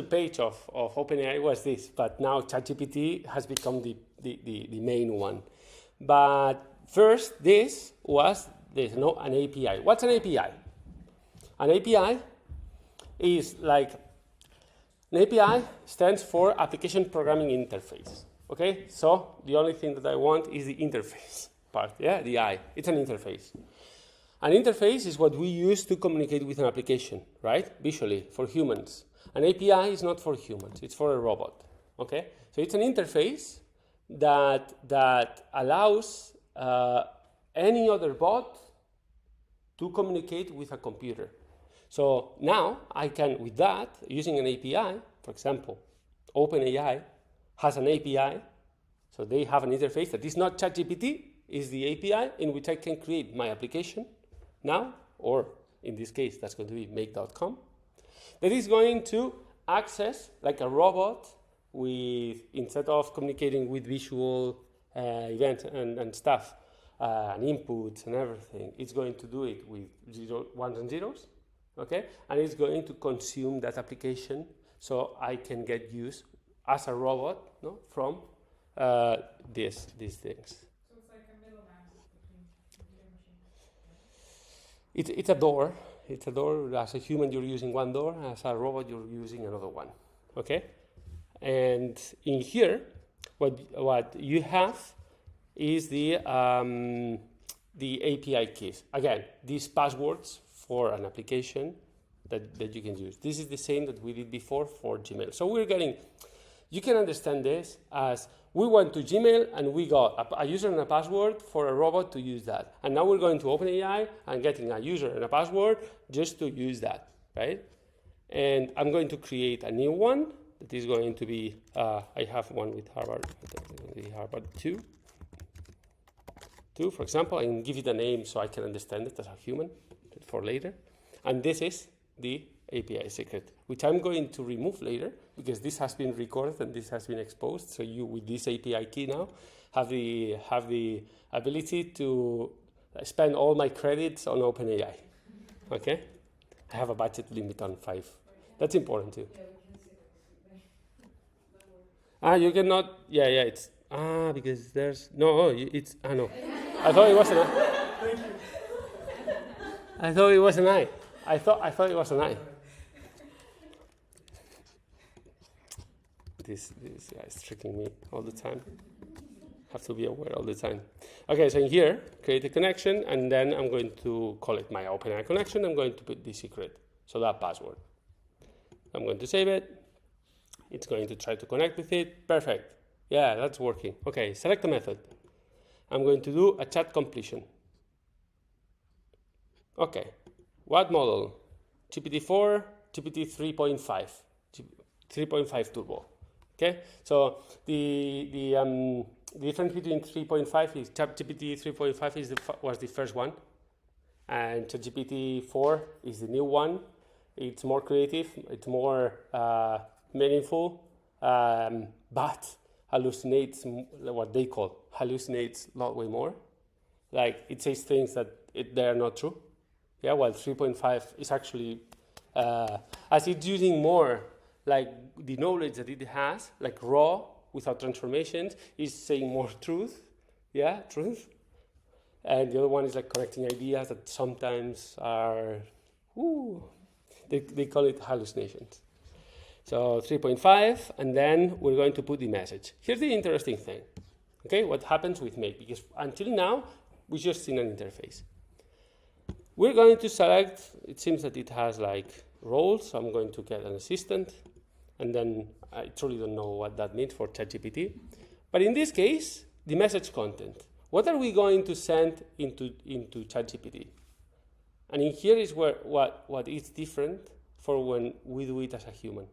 Speaker 1: page of OpenAI was this, but now ChatGPT has become the main one. But first, this was an API. What's an API? An API is like, an API stands for Application Programming Interface. Okay, so the only thing that I want is the interface part, yeah, the I. It's an interface. An interface is what we use to communicate with an application, right? Visually, for humans. An API is not for humans, it's for a robot, okay? So it's an interface that allows any other bot to communicate with a computer. So now I can, with that, using an API, for example, OpenAI has an API, so they have an interface that is not ChatGPT, is the API in which I can create my application now, or in this case, that's going to be make.com, that is going to access, like a robot, with, instead of communicating with visual events and stuff, and inputs and everything, it's going to do it with ones and zeros, okay? And it's going to consume that application so I can get use as a robot, no, from these things.
Speaker 3: So it's like a middleman between computer and machine.
Speaker 1: It's a door. It's a door. As a human, you're using one door. As a robot, you're using another one, okay? And in here, what you have is the API keys. Again, these passwords for an application that you can use. This is the same that we did before for Gmail. So we're getting, you can understand this as we went to Gmail and we got a user and a password for a robot to use that. And now we're going to OpenAI and getting a user and a password just to use that, right? And I'm going to create a new one that is going to be, I have one with Harvard, Harvard 2. do. For example, I can give it a name so I can understand it as a human for later. And this is the API secret, which I'm going to remove later because this has been recorded and this has been exposed. So you, with this API key now, have the ability to spend all my credits on OpenAI. Okay? I have a budget limit on 5. That's important too. You cannot. Yeah, it's because there's no. It's no. I thought it was an I. I thought it was an I. I thought it was an I. This guy is tricking me all the time. Have to be aware all the time. Okay, so in here, create a connection, and then I'm going to call it my OpenAI connection. I'm going to put the secret, so that password. I'm going to save it. It's going to try to connect with it. Perfect. Yeah, that's working. Okay, select a method. I'm going to do a chat completion. Okay, what model? GPT-4, GPT 3.5, 3.5 Turbo. Okay, so the difference between 3.5 is ChatGPT 3.5 was the first one, and ChatGPT 4 is the new one. It's more creative, it's more meaningful, but hallucinates what they call hallucinates a lot way more. Like it says things that they are not true. Yeah, while 3.5 is actually as it's using more like the knowledge that it has, like raw, without transformations, is saying more truth. Yeah, truth. And the other one is like connecting ideas that sometimes are, they call it hallucinations. So 3.5, and then we're going to put the message. Here's the interesting thing. Okay, what happens with Make? Because until now, we've just seen an interface. We're going to select, it seems that it has like roles, so I'm going to get an assistant. And then I truly don't know what that means for ChatGPT. But in this case, the message content. What are we going to send into ChatGPT? And in here is where what is different for when we do it as a human.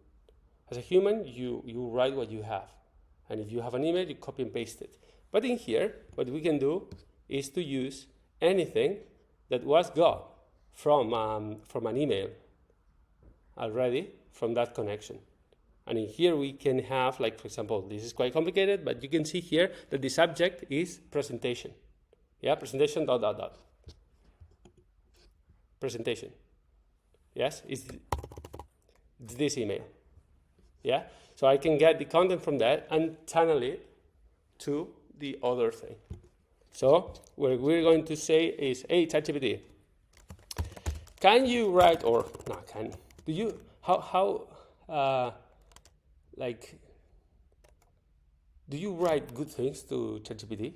Speaker 1: As a human, you write what you have. And if you have an email, you copy and paste it. But in here, what we can do is to use anything that was got from an email already from that connection. And in here we can have, like, for example, this is quite complicated, but you can see here that the subject is presentation. Yeah, presentation, ... Presentation. Yes, it's this email. Yeah, so I can get the content from that and channel it to the other thing. So what we're going to say is, hey, ChatGPT, can you write, or not can, do you, like, do you write good things to ChatGPT?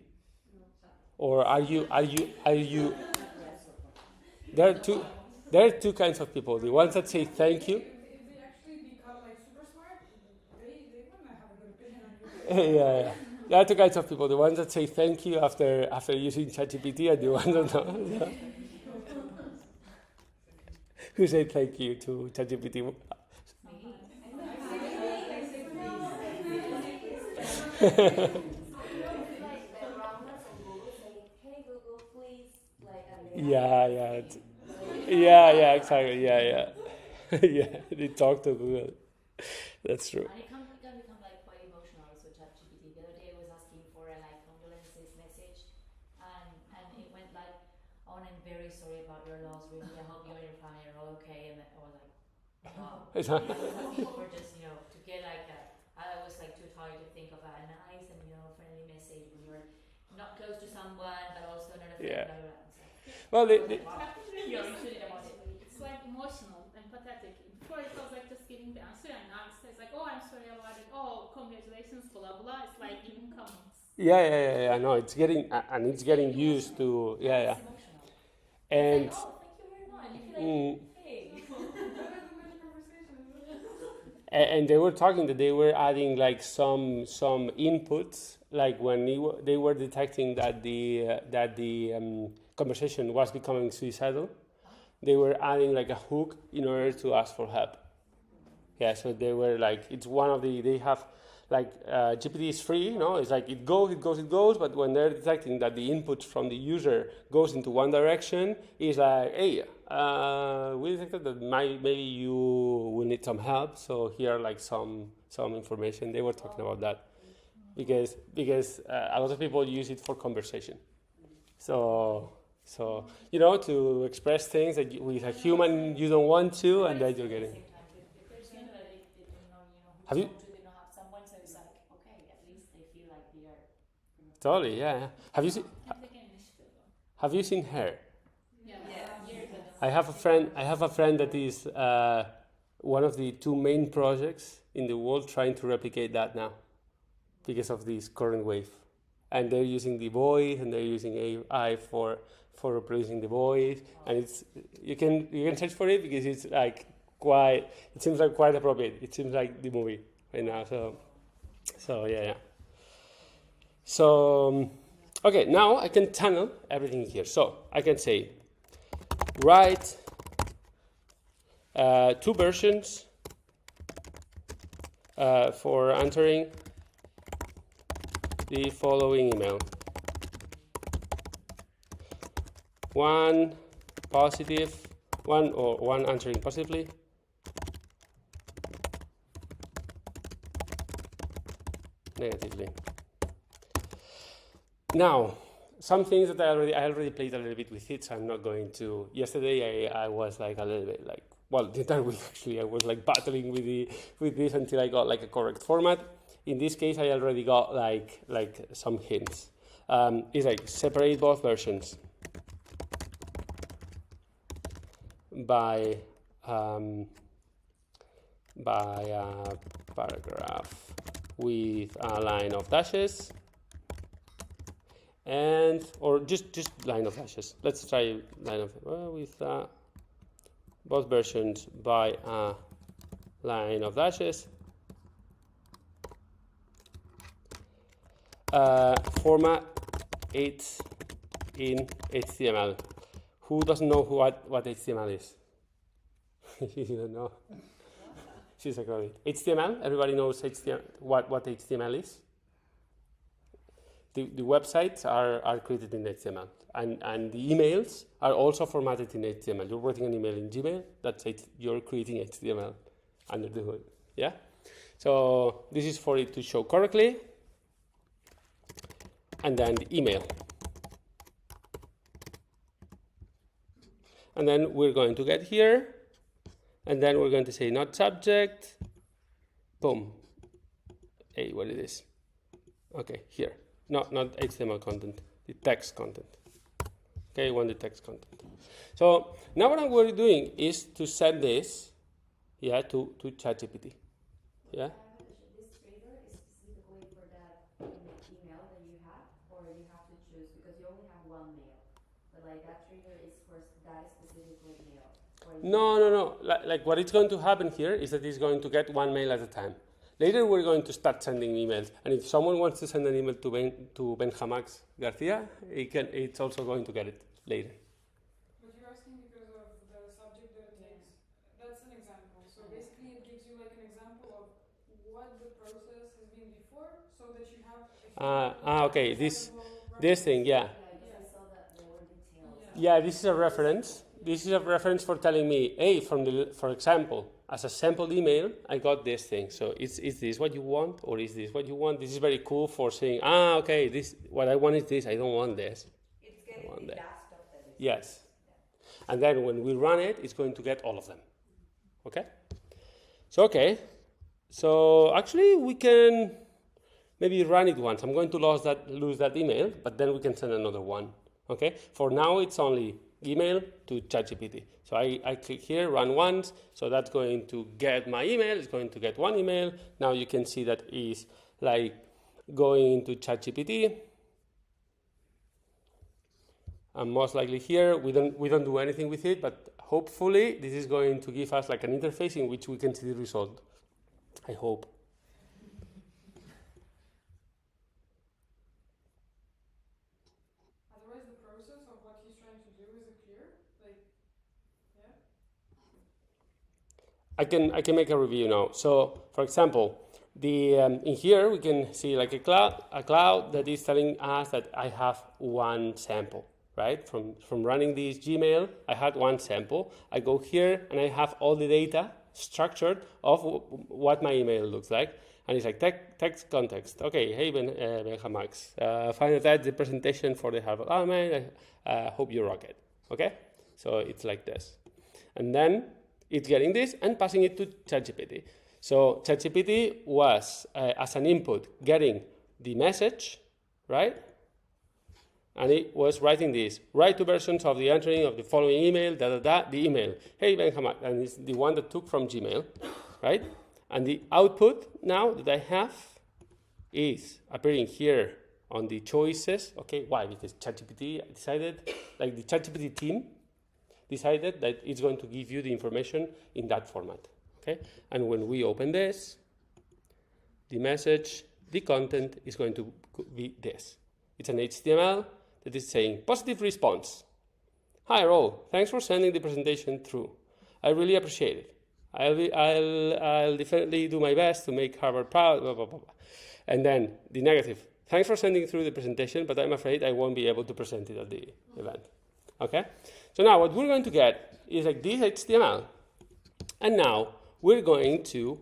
Speaker 1: Or are you? There are two kinds of people. The ones that say thank you.
Speaker 3: If they actually become like super smart, they wouldn't have a good opinion on you.
Speaker 1: Yeah. There are two kinds of people. The ones that say thank you after using ChatGPT, and the ones that don't. Who say thank you to ChatGPT?
Speaker 2: Like the rounders on Google saying, "Hey Google, please," like, and they
Speaker 1: Yeah, exactly. Yeah. Yeah, they talk to Google. That's true.
Speaker 2: And it can become like quite emotional also ChatGPT. The other day I was asking for a like condolences message, and it went like, "Oh, I'm very sorry about your loss. Really, I hope you and your family are all okay." And I was like, wow. I was asking for just to get like that. I was like too tired to think of a nice and friendly message when you're not close to someone, but also not a friend.
Speaker 1: Yeah.
Speaker 2: Blah, blah, blah.
Speaker 1: Well,
Speaker 4: It's like emotional, empathetic. Before it was like just giving the answer, and now it's like, oh, I'm sorry about it. Oh, congratulations, blah blah. It's like even comments.
Speaker 1: Yeah. No, it's getting used to. Yeah.
Speaker 2: It's emotional.
Speaker 1: And
Speaker 2: It's like, oh, thank you very much. Hey.
Speaker 1: and they were talking that they were adding like some inputs, like when they were detecting that the conversation was becoming suicidal, they were adding like a hook in order to ask for help. Yeah, so they were like, it's one of they have GPT is free, it's like it goes, but when they're detecting that the input from the user goes into one direction, it's like, hey, we detected that maybe you will need some help, so here are like some information. They were talking about that because a lot of people use it for conversation. So to express things that with a human you don't want to, and that you're getting. Have you? Totally, yeah. Have you seen her?
Speaker 4: Yeah.
Speaker 1: I have a friend that is one of the two main projects in the world trying to replicate that now because of this current wave. And they're using the voice and they're using AI for reproducing the voice. And you can search for it because it's like it seems like quite appropriate. It seems like the movie right now. So yeah. So, okay, now I can tunnel everything here. So I can say, write 2 versions for answering the following email. One answering positively. Negatively. Now, some things that I already played a little bit with it, so I'm not going to. Yesterday, I was like a little bit like, well, the entire week actually, I was like battling with this until I got like a correct format. In this case, I already got like some hints. It's like separate both versions by a paragraph with a line of dashes. Or just line of dashes. Let's try line of with both versions by a line of dashes. Format it in HTML. Who doesn't know what HTML is? You don't know. She's like, HTML. Everybody knows HTML. What HTML is. The websites are created in HTML, and the emails are also formatted in HTML. You're writing an email in Gmail, that's it. You're creating HTML under the hood. Yeah. So this is for it to show correctly, and then the email, and then we're going to get here, and then we're going to say not subject. Boom. Hey, what is this? Okay, here. Not HTML content, the text content. Okay, I want the text content. So now what we're doing is to send this, to ChatGPT. Yeah.
Speaker 2: This trigger is specifically for that email that you have, or you have to choose because you only have one mail. But like that trigger is for that specifically mail.
Speaker 1: No. Like what is going to happen here is that it's going to get one mail at a time. Later, we're going to start sending emails, and if someone wants to send an email to Benjamax Garcia, it's also going to get it later.
Speaker 3: But you're asking because of the subject that it takes. That's an example. So basically, it gives you like an example of what the process has been before, so that you have.
Speaker 1: Okay. This thing, yeah.
Speaker 2: I saw that there were details.
Speaker 1: Yeah, this is a reference. This is a reference for telling me, hey, for example, as a sample email, I got this thing. So is this what you want, or is this what you want? This is very cool for saying, okay, this what I want is this. I don't want this.
Speaker 2: It's getting the last stuff that is.
Speaker 1: Yes. Yeah. And then when we run it, it's going to get all of them. Okay. So actually, we can maybe run it once. I'm going to lose that email, but then we can send another one. Okay. For now, it's only email to ChatGPT. So I click here, run once. So that's going to get my email. It's going to get one email. Now you can see that is like going into ChatGPT. And most likely here, we don't do anything with it, but hopefully this is going to give us like an interface in which we can see the result. I hope.
Speaker 3: Otherwise, the process of what he's trying to do, is it clear?
Speaker 1: I can make a review now. So, for example, In here we can see like a cloud that is telling us that I have one sample, right? From running this Gmail, I had one sample. I go here and I have all the data structured of what my email looks like. And it's like text context. Okay, hey Benjamax, find attached the presentation for the Harvard Alumni. Hope you rock it. Okay, so it's like this, and then it's getting this and passing it to ChatGPT. So ChatGPT was as an input getting the message, right? And it was writing this. Write 2 versions of the entering of the following email. The email. Hey Benjamax, and it's the one that took from Gmail, right? And the output now that I have is appearing here on the choices. Okay, why? Because ChatGPT decided, like the ChatGPT team decided that it's going to give you the information in that format. Okay, and when we open this, the message, the content is going to be this. It's an HTML that is saying positive response. Hi Arol, thanks for sending the presentation through. I really appreciate it. I'll definitely do my best to make Harvard proud, blah, blah, blah, blah. And then the negative. Thanks for sending through the presentation, but I'm afraid I won't be able to present it at the event. Okay? So now what we're going to get is like this HTML. And now we're going to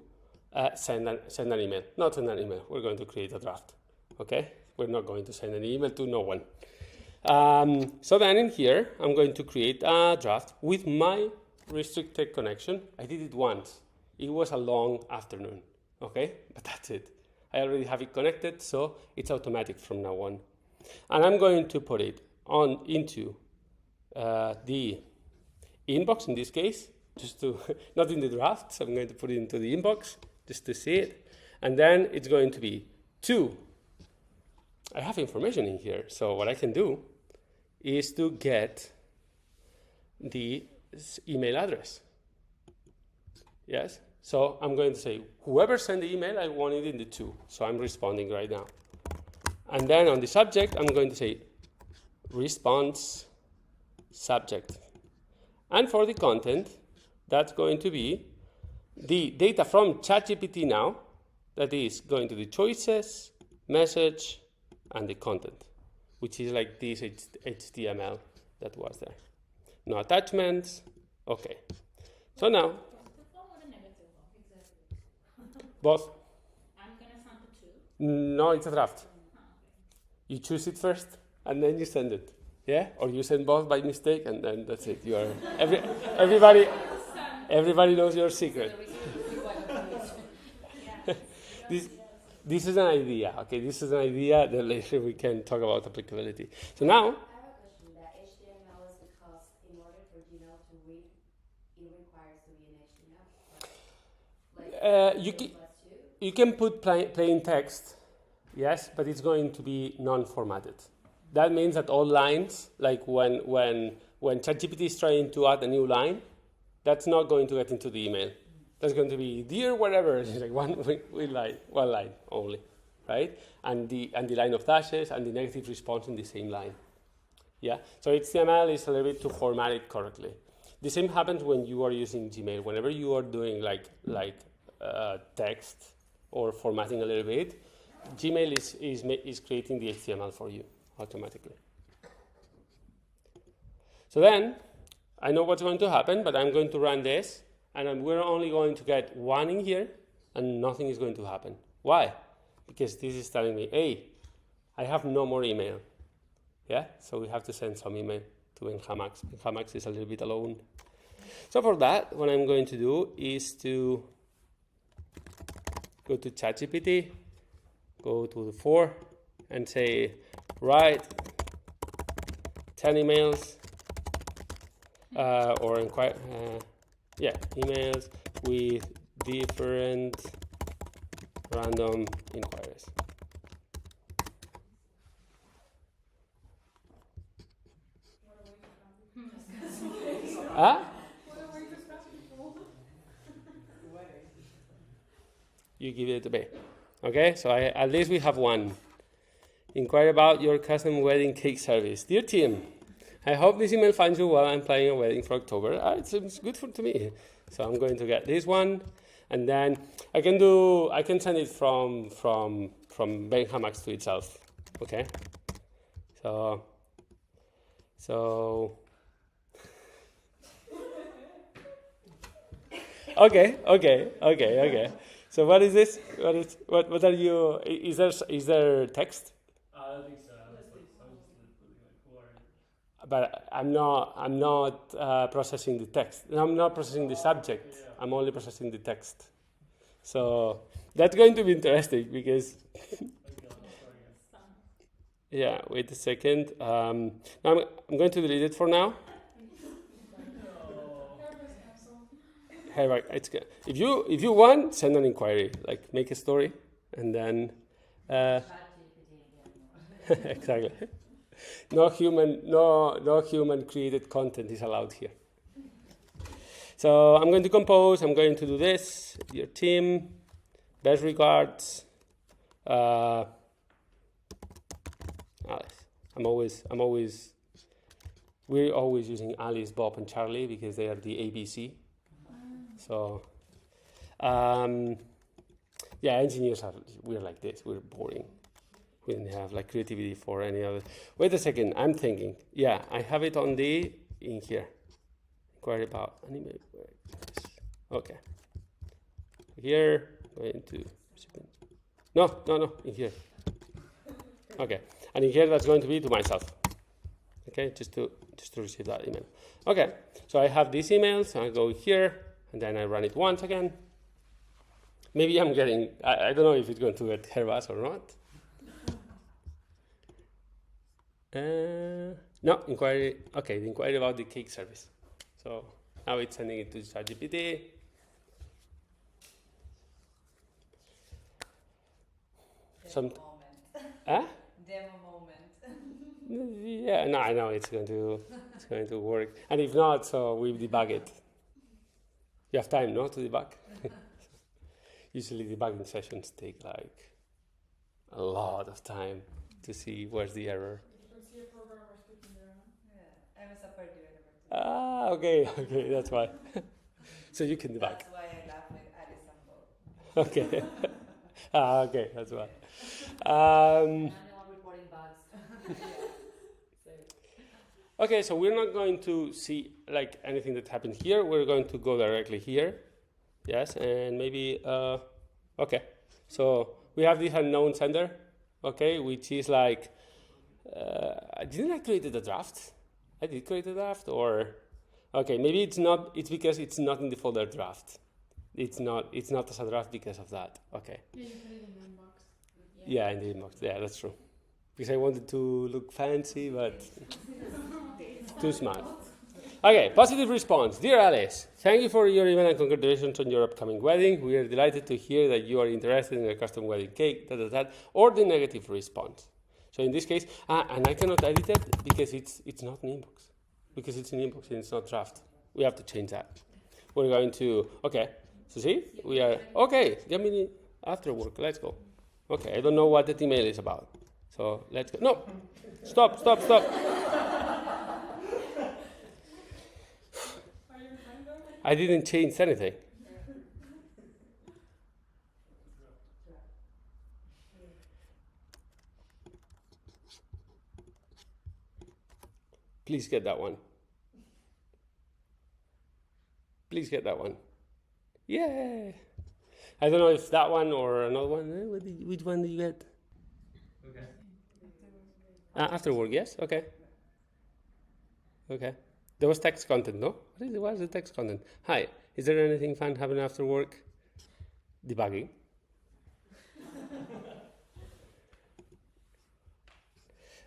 Speaker 1: send an email. Not send an email. We're going to create a draft. Okay? We're not going to send an email to no one. So then in here, I'm going to create a draft with my restricted connection. I did it once. It was a long afternoon, okay? But that's it. I already have it connected, so it's automatic from now on. And I'm going to put it on into the inbox in this case, just to, not in the draft, so I'm going to put it into the inbox just to see it. And then it's going to be 2. I have information in here, so what I can do is to get the email address. Yes, so I'm going to say whoever sent the email, I want it in the 2, so I'm responding right now. And then on the subject, I'm going to say response subject. And for the content, that's going to be the data from ChatGPT now, that is going to the choices, message, and the content, which is like this HTML that was there. No attachments. Okay. So now, both.
Speaker 4: I'm gonna send it to.
Speaker 1: No, it's a draft. You choose it first, and then you send it. Yeah, or you send both by mistake, and then that's it. You are everybody knows your secret. This is an idea. Okay, this is an idea that later we can talk about applicability. So now. You can put plain text, yes, but it's going to be non-formatted. That means that all lines, like when ChatGPT is trying to add a new line, that's not going to get into the email. That's going to be dear whatever, like one line only, right? And the line of dashes and the negative response in the same line. Yeah. So HTML is a little bit to format it correctly. The same happens when you are using Gmail. Whenever you are doing like text or formatting a little bit, Gmail is creating the HTML for you automatically. So then, I know what's going to happen, but I'm going to run this, and we're only going to get 1 in here, and nothing is going to happen. Why? Because this is telling me, hey, I have no more email. Yeah, so we have to send some email to Benjamax. Benjamax is a little bit alone. So for that, what I'm going to do is to go to ChatGPT, go to the 4, and say, write 10 emails, or inquire, emails with different random inquiries. Huh? You give it a B. Okay, so at least we have 1. Inquire about your custom wedding cake service. Dear team, I hope this email finds you well. I'm planning a wedding for October. It seems good to me. So I'm going to get this one. and then I can send it from Benchamax to itself. Okay, so okay. So what is this? What are you? Is there text?
Speaker 6: I don't think so. I was just putting like word.
Speaker 1: But I'm not processing the text. I'm not processing the subject.
Speaker 6: Yeah.
Speaker 1: I'm only processing the text. So that's going to be interesting because yeah. Wait a second. Now I'm going to delete it for now. Hey, right. It's good. If you want, send an inquiry. Like make a story, and then exactly. No human created content is allowed here. So I'm going to compose. I'm going to do this. Dear team, best regards. Alice. We're always using Alice, Bob, and Charlie because they are the ABC. So, engineers we're like this. We're boring. We didn't have like creativity for any other. Wait a second. I'm thinking. Yeah, I have it in here. Inquiry about anime. Okay. Here, going to. No, in here. Okay, and in here that's going to be to myself. Okay, just to receive that email. Okay, so I have these emails. I go here. And then I run it once again. Maybe I'm getting, I don't know if it's going to get Harvard or not. No, inquiry, okay, the inquiry about the cake service. So now it's sending it to ChatGPT.
Speaker 7: Demo moment.
Speaker 1: Huh?
Speaker 7: Demo moment.
Speaker 1: Yeah, no, I know it's going to work. And if not, so we debug it. You have time, no, to debug? Usually debugging sessions take like a lot of time to see where's the error.
Speaker 3: You can see a programmer speaking there.
Speaker 7: Yeah, I'm a software developer too.
Speaker 1: Okay, that's why. So you can debug.
Speaker 7: That's why I laugh with Alice and Bob.
Speaker 1: Okay. Okay, that's why.
Speaker 2: I'm the one reporting bugs.
Speaker 1: Okay, so we're not going to see like anything that happened here. We're going to go directly here. Yes, and maybe, okay. So we have this unknown sender, okay, which is like, didn't I create a draft? I did create a draft, or, okay, maybe it's because it's not in the folder draft. It's not as a draft because of that, okay.
Speaker 5: Yeah, you put it in the inbox.
Speaker 1: Yeah, in the inbox, yeah, that's true. Because I wanted to look fancy, but too smart. Okay, positive response. Dear Alice, thank you for your email and congratulations on your upcoming wedding. We are delighted to hear that you are interested in a custom wedding cake, or the negative response. So in this case, and I cannot edit it because it's not an inbox. Because it's an inbox and it's not draft. We have to change that. We're going to, okay, so see, we are, okay, get me after work, let's go. Okay, I don't know what that email is about. So let's go. No, stop.
Speaker 3: Are you replying though?
Speaker 1: I didn't change anything. Please get that one. Please get that one. Yeah. I don't know if that one or another one. Which one did you get?
Speaker 6: Okay.
Speaker 1: After work, yes? Okay. Okay. There was text content, no? What was the text content? Hi, is there anything fun happening after work? Debugging.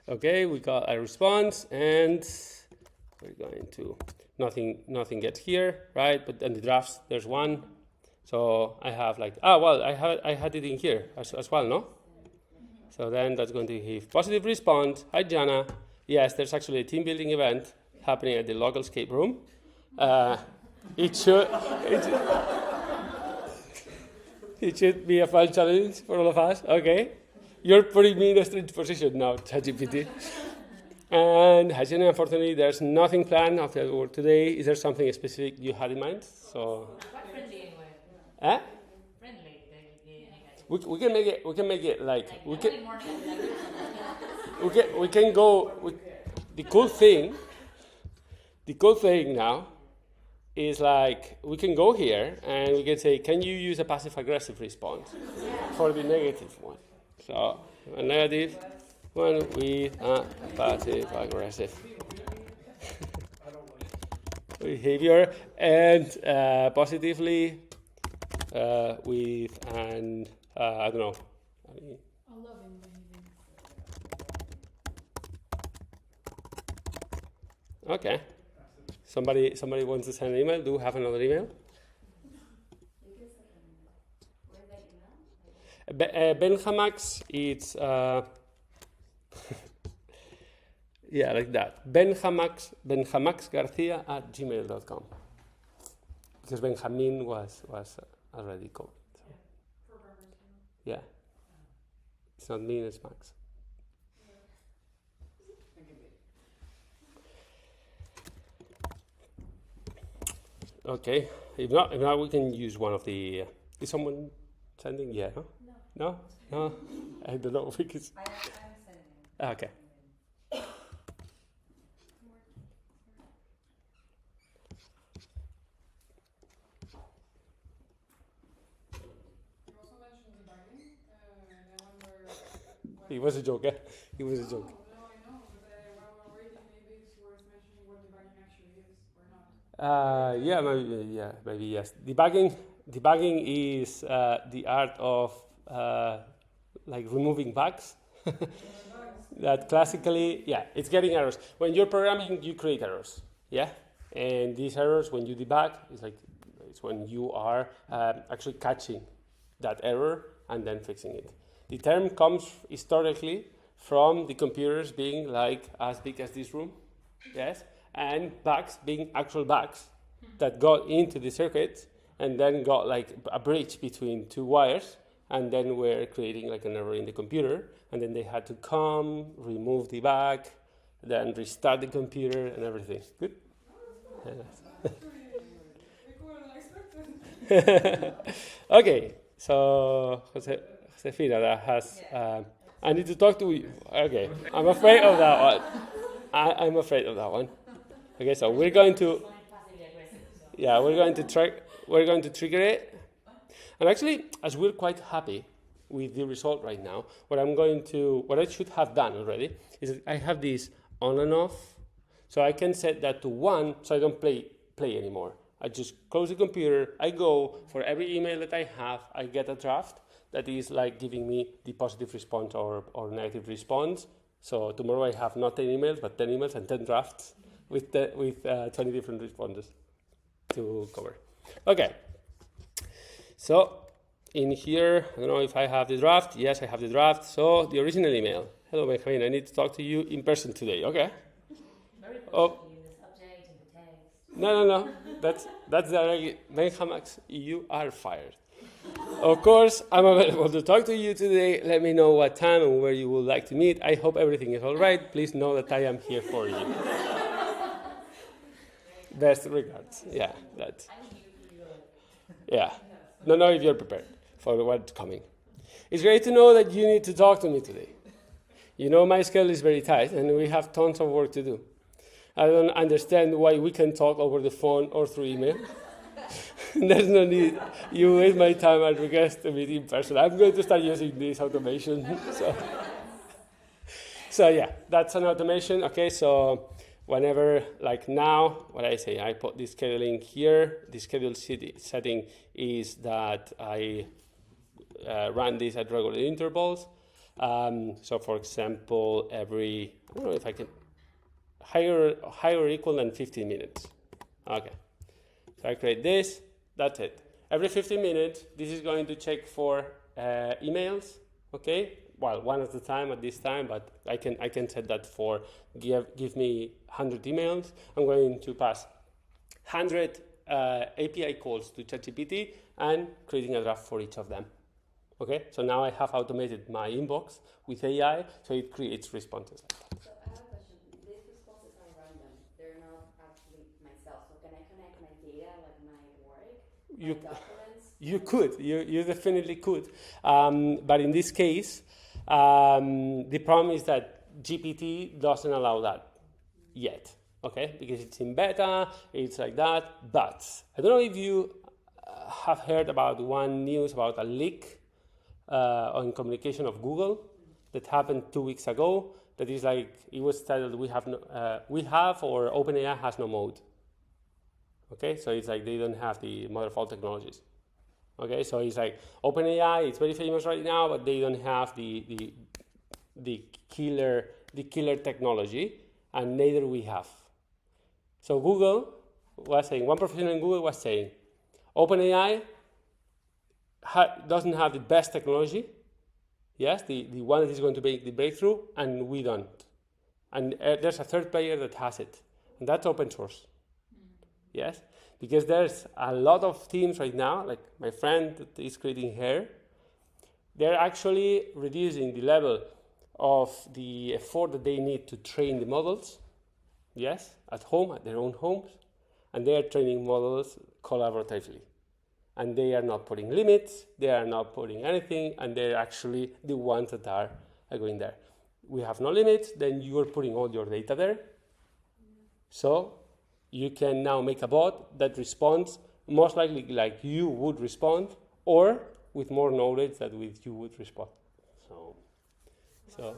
Speaker 1: Okay, we got a response, and we're going to, nothing gets here, right? But in the drafts, there's one. So I have like, I had it in here as well, no? So then that's going to give positive response. Hi, Jana. Yes, there's actually a team building event happening at the local escape room. It should be a fun challenge for all of us. Okay. You're putting me in a strange position now, ChatGPT. And Hajine, unfortunately, there's nothing planned after work today. Is there something specific you had in mind? So,
Speaker 2: Quite friendly anyway.
Speaker 1: Eh?
Speaker 2: Friendly, the negative.
Speaker 1: We can make it like we
Speaker 2: I'm
Speaker 1: can
Speaker 2: only more negative, like this.
Speaker 1: we can go. The cool thing now is like we can go here and we can say, can you use a passive aggressive response for the negative one? So a negative one with a passive aggressive behavior, and positively with an I don't know.
Speaker 5: A loving behavior.
Speaker 1: Okay. Somebody wants to send an email. Do you have another email?
Speaker 2: Where's that email?
Speaker 1: Benjamax, it's yeah, like that. benjamaxgarcia@gmail.com. Because Benjamin was already called. So.
Speaker 3: For reference.
Speaker 1: Yeah. It's not me, it's Max. Okay. If not, we can use one of the. Is someone sending? Yeah. No. No. I don't know because.
Speaker 7: I'm sending.
Speaker 1: Okay.
Speaker 3: You also mentioned debugging, and I wonder what...
Speaker 1: He was a joke. He was a joke.
Speaker 3: No, I know, but while we're waiting, maybe it's worth mentioning what debugging actually is, or not.
Speaker 1: Yeah, maybe yes. Debugging is the art of like removing bugs. That classically, yeah, it's getting errors. When you're programming, you create errors, yeah, and these errors, when you debug, it's when you are actually catching that error and then fixing it. The term comes historically from the computers being like as big as this room, yes, and bugs being actual bugs that got into the circuit and then got like a bridge between two wires, and then we're creating like an error in the computer, and then they had to come, remove the bug, then restart the computer and everything. Good?
Speaker 3: That's pretty cooler than I expected.
Speaker 1: Okay, so Josefina, that has. I need to talk to you. Okay, I'm afraid of that one. I'm afraid of that one. Okay, so we're going to.
Speaker 2: Passively aggressive. So.
Speaker 1: Yeah, we're going to trigger it. And actually, as we're quite happy with the result right now, what I should have done already is I have this on and off, so I can set that to 1, so I don't play anymore. I just close the computer, I go, for every email that I have, I get a draft that is like giving me the positive response or negative response. So tomorrow I have not 10 emails, but 10 emails and 10 drafts with 20 different responses to cover. Okay. So in here, I don't know if I have the draft. Yes, I have the draft. So the original email. Hello, Benjamin. I need to talk to you in person today. Okay.
Speaker 2: Very important
Speaker 1: Oh.
Speaker 2: to use the subject and the text.
Speaker 1: No. That's the Benjamin. You are fired. Of course, I'm available to talk to you today. Let me know what time and where you would like to meet. I hope everything is all right. Please know that I am here for you. Best regards. Yeah, that's.
Speaker 2: I'm here for you.
Speaker 1: Yeah. No, if you're prepared for what's coming. It's great to know that you need to talk to me today. You know my schedule is very tight and we have tons of work to do. I don't understand why we can talk over the phone or through email. There's no need. You waste my time and request to meet in person. I'm going to start using this automation. So yeah, that's an automation. Okay, so whenever, like now, what I say, I put this scheduling here. The schedule setting is that I run this at regular intervals. So for example, I don't know if I can, higher or equal than 15 minutes. Okay, so I create this, that's it. Every 15 minutes, this is going to check for emails, okay? Well, one at a time at this time, but I can set that for give me 100 emails. I'm going to pass 100 API calls to ChatGPT and creating a draft for each of them. Okay, so now I have automated my inbox with AI, so it creates responses.
Speaker 8: So I have a question. These responses are random. They're not actually myself. So can I connect my data, like my work, my documents,
Speaker 1: You could. You definitely could. But in this case, the problem is that GPT doesn't allow that yet. Okay, because it's in beta, it's like that. But I don't know if you have heard about one news about a leak on communication of Google that happened 2 weeks ago. That is like, it was titled, we have or OpenAI has no mode. Okay, so it's like they don't have the mother of all technologies. Okay, so it's like OpenAI, it's very famous right now, but they don't have the killer technology, and neither we have. So Google was saying, one professional in Google was saying, OpenAI doesn't have the best technology, yes, the one that is going to make the breakthrough, and we don't. And there's a third player that has it, and that's open source. Yes, because there's a lot of teams right now, like my friend that is creating hair, they're actually reducing the level of the effort that they need to train the models, yes, at home, at their own homes, and they are training models collaboratively. And they are not putting limits, they are not putting anything, and they're actually the ones that are going there. We have no limits, then you are putting all your data there. So you can now make a bot that responds most likely like you would respond, or with more knowledge that with you would respond. So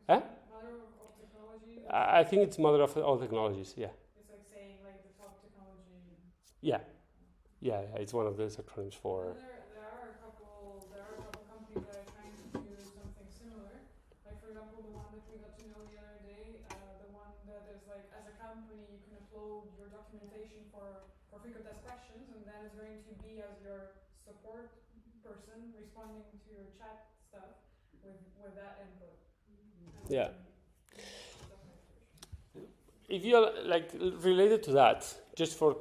Speaker 1: huh?
Speaker 3: Mother of technology?
Speaker 1: I think it's mother of all technologies, yeah.
Speaker 3: It's like saying like the top technology.
Speaker 1: Yeah, it's one of those acronyms for...
Speaker 3: There are a couple companies that are trying to do something similar. Like for example, the one that we got to know the other day, the one that is like, as a company, you can upload your documentation for frequent test questions, and then it's going to be as your support person responding to your chat stuff with that input.
Speaker 1: Yeah. If you're like related to that, just for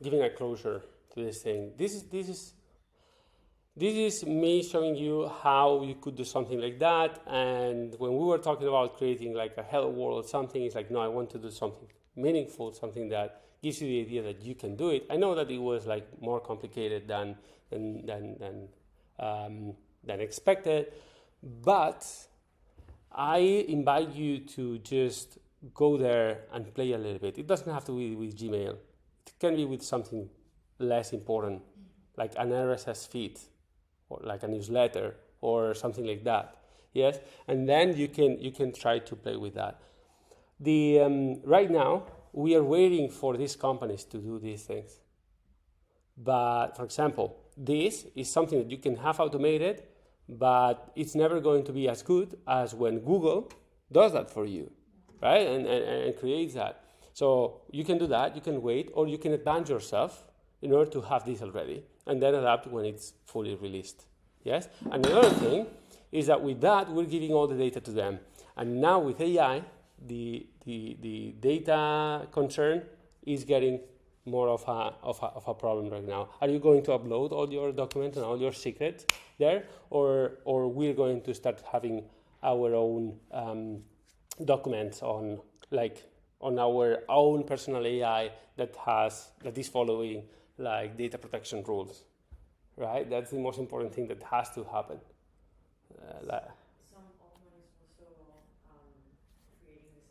Speaker 1: giving a closure to this thing, this is me showing you how you could do something like that. And when we were talking about creating like a hello world something, it's like, no, I want to do something meaningful, something that gives you the idea that you can do it. I know that it was like more complicated than expected, but I invite you to just go there and play a little bit. It doesn't have to be with Gmail. It can be with something less important, like an RSS feed, or like a newsletter, or something like that. Yes, and then you can try to play with that. Right now we are waiting for these companies to do these things. But for example, this is something that you can have automated, but it's never going to be as good as when Google does that for you, right? And creates that. So you can do that, you can wait, or you can advance yourself in order to have this already, and then adapt when it's fully released. Yes? And another thing is that with that, we're giving all the data to them. And now with AI, the data concern is getting more of a problem right now. Are you going to upload all your documents and all your secrets there, or we're going to start having our own documents on our own personal AI that is following like data protection rules, right? That's the most important thing that has to happen.
Speaker 8: Some Altman is also creating this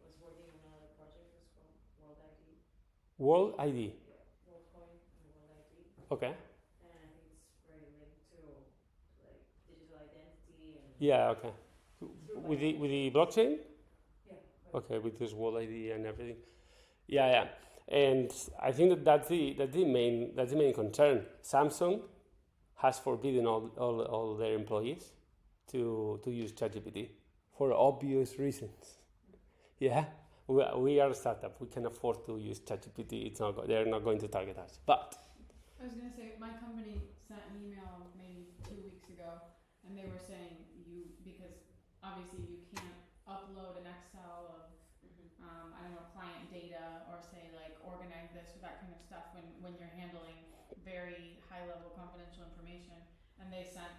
Speaker 8: was working on another project. It was called World ID.
Speaker 1: World ID.
Speaker 8: Yeah, WorldCoin and World ID.
Speaker 1: Okay.
Speaker 8: And I think it's very linked to like digital identity and.
Speaker 1: Yeah. Okay. With the blockchain.
Speaker 8: Yeah.
Speaker 1: Okay, with this World ID and everything. Yeah. And I think that's the main concern. Samsung has forbidden all their employees to use ChatGPT for obvious reasons. Yeah, we are a startup. We can afford to use ChatGPT. They're not going to target us. But
Speaker 5: I was going to say, my company sent an email maybe 2 weeks ago, and they were saying because obviously you can't upload an Excel of client data, or say like organize this or that kind of stuff when you're handling very high level confidential information. And they sent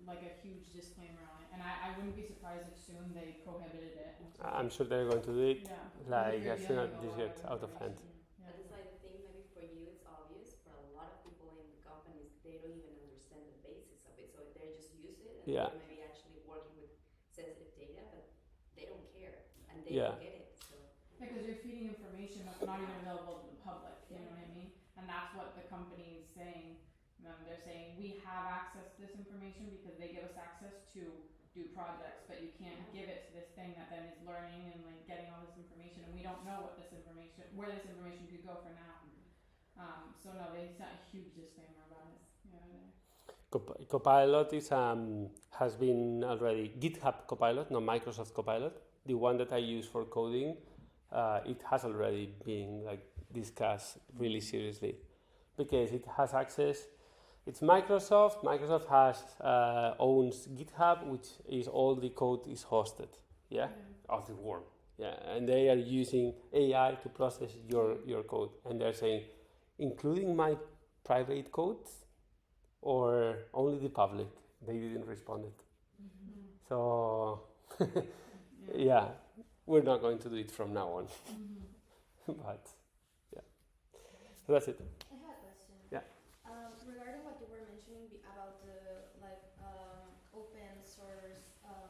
Speaker 5: like a huge disclaimer on it, and I wouldn't be surprised if soon they prohibited it.
Speaker 1: I'm sure they're going to do it.
Speaker 5: Yeah.
Speaker 1: Like as soon as this gets out of hand.
Speaker 8: And it's like the thing maybe for you, it's
Speaker 1: Yeah.
Speaker 9: they may be actually working with sensitive data, but they don't care and they
Speaker 1: Yeah.
Speaker 9: don't get it. So
Speaker 5: Yeah, because you're feeding information that's not even available to the public, you know what I mean? And that's what the company is saying. They're saying, we have access to this information because they give us access to do projects, but you can't give it to this thing that then is learning and like getting all this information, and we don't know what this information, where this information could go for now. So no, they sent a huge disclaimer about it. Yeah,
Speaker 1: Copilot is has been already GitHub Copilot, not Microsoft Copilot. The one that I use for coding, it has already been like discussed really seriously, because it has access. It's Microsoft. Microsoft has owns GitHub, which is all the code is hosted, of the world, and they are using AI to process your code, and they're saying, including my private code, or only the public. They didn't respond it. So, we're not going to do it from now on. But so that's it.
Speaker 10: I have a question.
Speaker 1: Yeah.
Speaker 10: Regarding what you were mentioning about the open source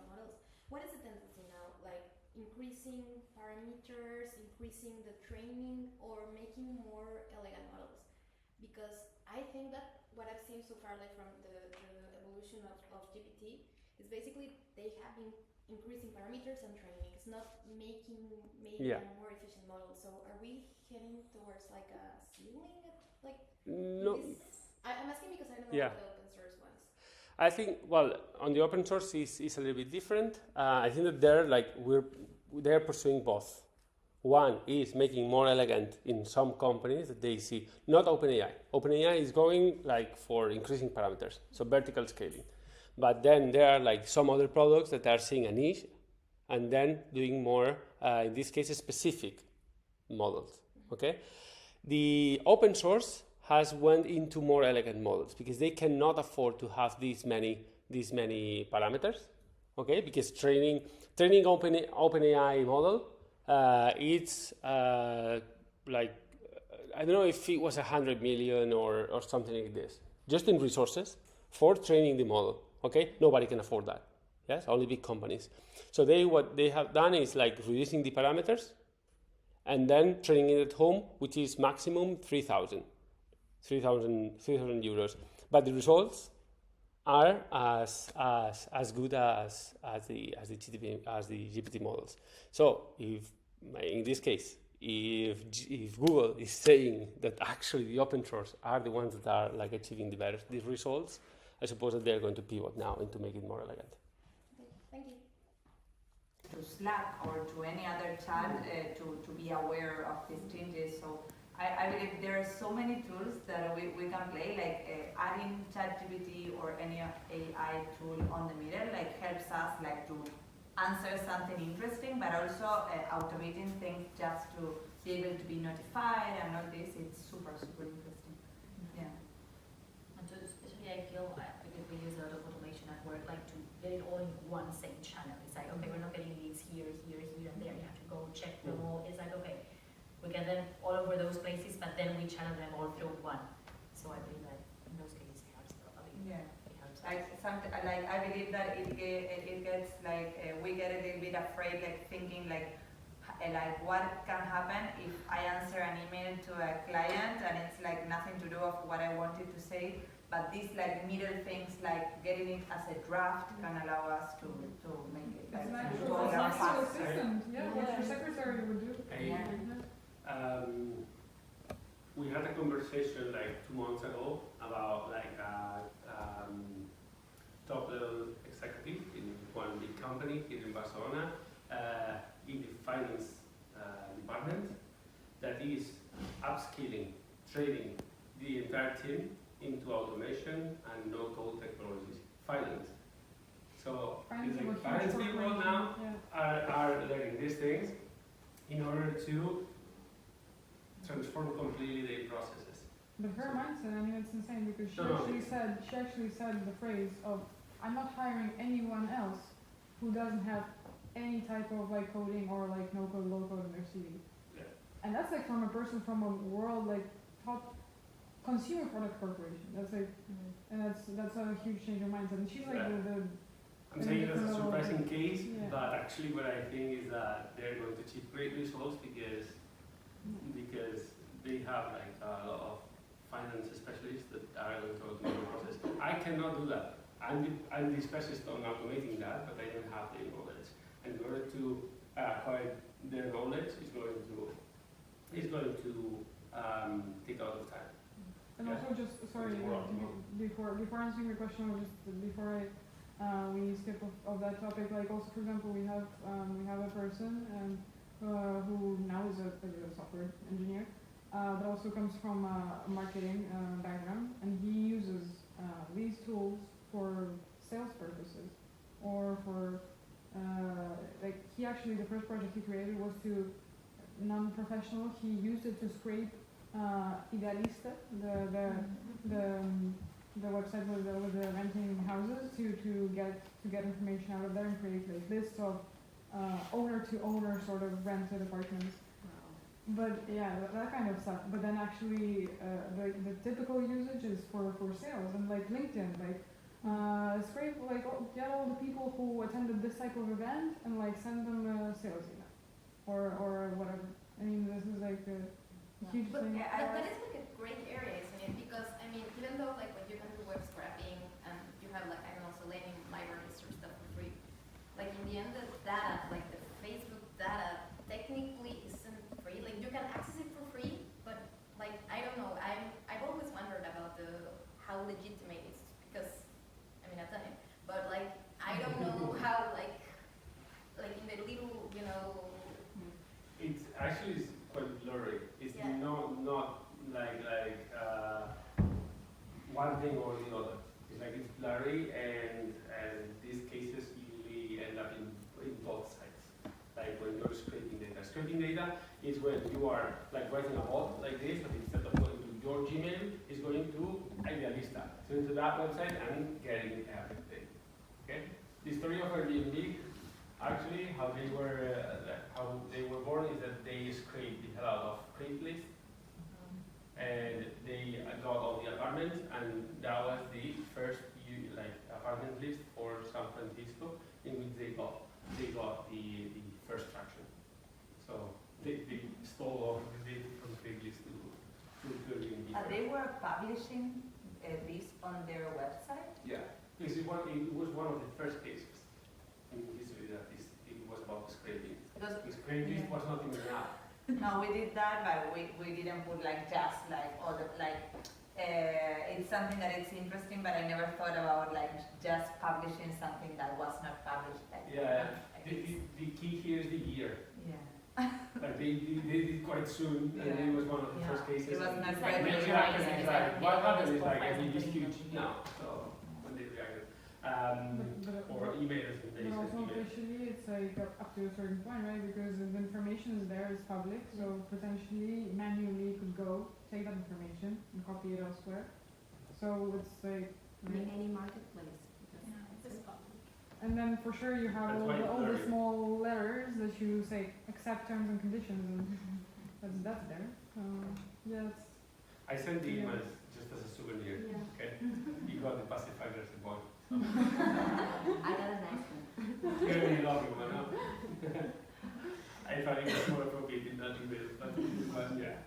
Speaker 10: models, what is the tendency now? Like increasing parameters, increasing the training, or making more elegant models? Because I think that what I've seen so far, like from the evolution of GPT, is basically they have been increasing parameters and training. It's not making a more efficient model. So are we heading towards like a ceiling? Like
Speaker 1: No.
Speaker 10: I'm asking because I don't know about the open source ones.
Speaker 1: I think, well, on the open source is a little bit different. I think that they're pursuing both. One is making more elegant in some companies that they see, not OpenAI. OpenAI is going like for increasing parameters, so vertical scaling. But then there are like some other products that are seeing a niche and then doing more, in this case, specific models, okay? The open source has went into more elegant models because they cannot afford to have these many parameters, okay? Because training OpenAI model, it's like, I don't know if it was 100 million or something like this, just in resources for training the model, okay? Nobody can afford that, yes? Only big companies. So what they have done is like reducing the parameters and then training it at home, which is maximum 3,000 euros. But the results are as good as the GPT models. So if in this case, if Google is saying that actually the open source are the ones that are like achieving the results, I suppose that they're going to pivot now and to make it more elegant.
Speaker 10: Okay, thank you.
Speaker 11: To Slack or to any other chat to be aware of these changes. So I believe there are so many tools that we can play, like adding ChatGPT or any AI tool on the middle, like helps us like to answer something interesting, but also automating things just to be able to be notified and all this. It's super interesting. Yeah.
Speaker 2: And so especially I feel because we use a lot of automation at work, like to get it all in one same channel. It's like, okay, we're not getting leads here, and there. You have to go check them all. It's like, okay, we get them all over those places, but then we channel them all through one. So I believe that in those cases it helps a lot. It helps.
Speaker 11: I believe that it gets like we get a little bit afraid, like thinking like what can happen if I answer an email to a client and it's like nothing to do with what I wanted to say. But these like middle things, like getting it as a draft, can allow us to make it like go faster.
Speaker 3: Assistant. Yeah, what your secretary would do.
Speaker 1: We had a conversation like 2 months ago about like top level executive in one big company here in Barcelona, in the finance department, that is upskilling, training the entire team into automation and no-code technologies. Finance. So it's like finance people now are learning these things in order to transform completely their processes.
Speaker 3: But her mindset, I mean, it's insane because she actually said the phrase of, "I'm not hiring anyone else who doesn't have any type of like coding or like no code, low code in their CV." Yeah. And that's like from a person from a world like top
Speaker 5: consumer product corporation. That's like, and that's a huge change of mindset. And she's like the
Speaker 1: I'm saying that's a surprising case,
Speaker 5: Yeah.
Speaker 1: but actually what I think is that they're going to achieve great results because they have like a lot of finance specialists that are going to automate the process. I cannot do that. I'm the specialist on automating that, but I don't have the knowledge. And in order to acquire their knowledge, it's going to take a lot of time.
Speaker 5: And
Speaker 1: Yeah.
Speaker 5: also just, sorry, before answering the question, or just before we skip of that topic, like also for example, we have a person who now is a software engineer, that also comes from a marketing background, and he uses these tools for sales purposes, or for like he actually, the first project he created was to non-professional. He used it to scrape Idealista, the website with the renting houses, to get information out of there and create like lists of owner to owner sort of rented apartments. But yeah, that kind of stuff. But then actually, the typical usage is for sales, and like LinkedIn, like scrape, like get all the people who attended this type of event and like send them a sales email, or whatever. I mean, this is like a huge thing.
Speaker 10: That is like a great area, isn't it? Because I mean, even though like when you can do web scraping and you have like I don't know, Selenium libraries or stuff for free, like in the end, the data, like the Facebook data, technically isn't free. Like you can access it for free, but like I don't know. I've always wondered about how legitimate it's, because I mean I've done it, but like I don't know how like in the little, you know.
Speaker 1: It's actually quite blurry. It's not like one thing or the other. It's like it's blurry, and these cases usually end up in both sides. Like when you're scraping data. Scraping data is when you are like writing a bot like this, but instead of going to your Gmail, it's going to Idealista. So into that website and getting everything. Okay? The story of Airbnb, actually, how they were born is that they scraped the hell out of Craigslist, and they got all the apartments, and that was the first apartment list for San Francisco, in which they got the first traction. So they stole all the data from Craigslist to Airbnb.
Speaker 11: They were publishing this on their website?
Speaker 1: Yeah, it was one of the first cases in history that it was about scraping. Because Craigslist was not even an app.
Speaker 11: No, we did that, but we didn't put like just like other it's something that it's interesting, but I never thought about like just publishing something that was not published.
Speaker 1: The key here is the year.
Speaker 11: Yeah.
Speaker 1: Like they did quite soon, and it was one of the first cases.
Speaker 11: It was not
Speaker 1: what happened is like Airbnb is huge now, so when they reacted. Or emails and
Speaker 5: But also officially, it's like up to a certain point, right? Because the information is there, it's public, so potentially manually you could go take that information and copy it elsewhere. So it's like
Speaker 9: any marketplace.
Speaker 5: and then for sure you have all the small letters that you say accept terms and conditions, and that's there. Yeah, it's.
Speaker 1: I sent the emails just as a souvenir.
Speaker 9: Yeah.
Speaker 1: Okay, you got the pacifier as a boy.
Speaker 9: I got a nice one.
Speaker 1: It's gonna be a lovely one, huh? I thought it was more appropriate in that email, but it was, yeah.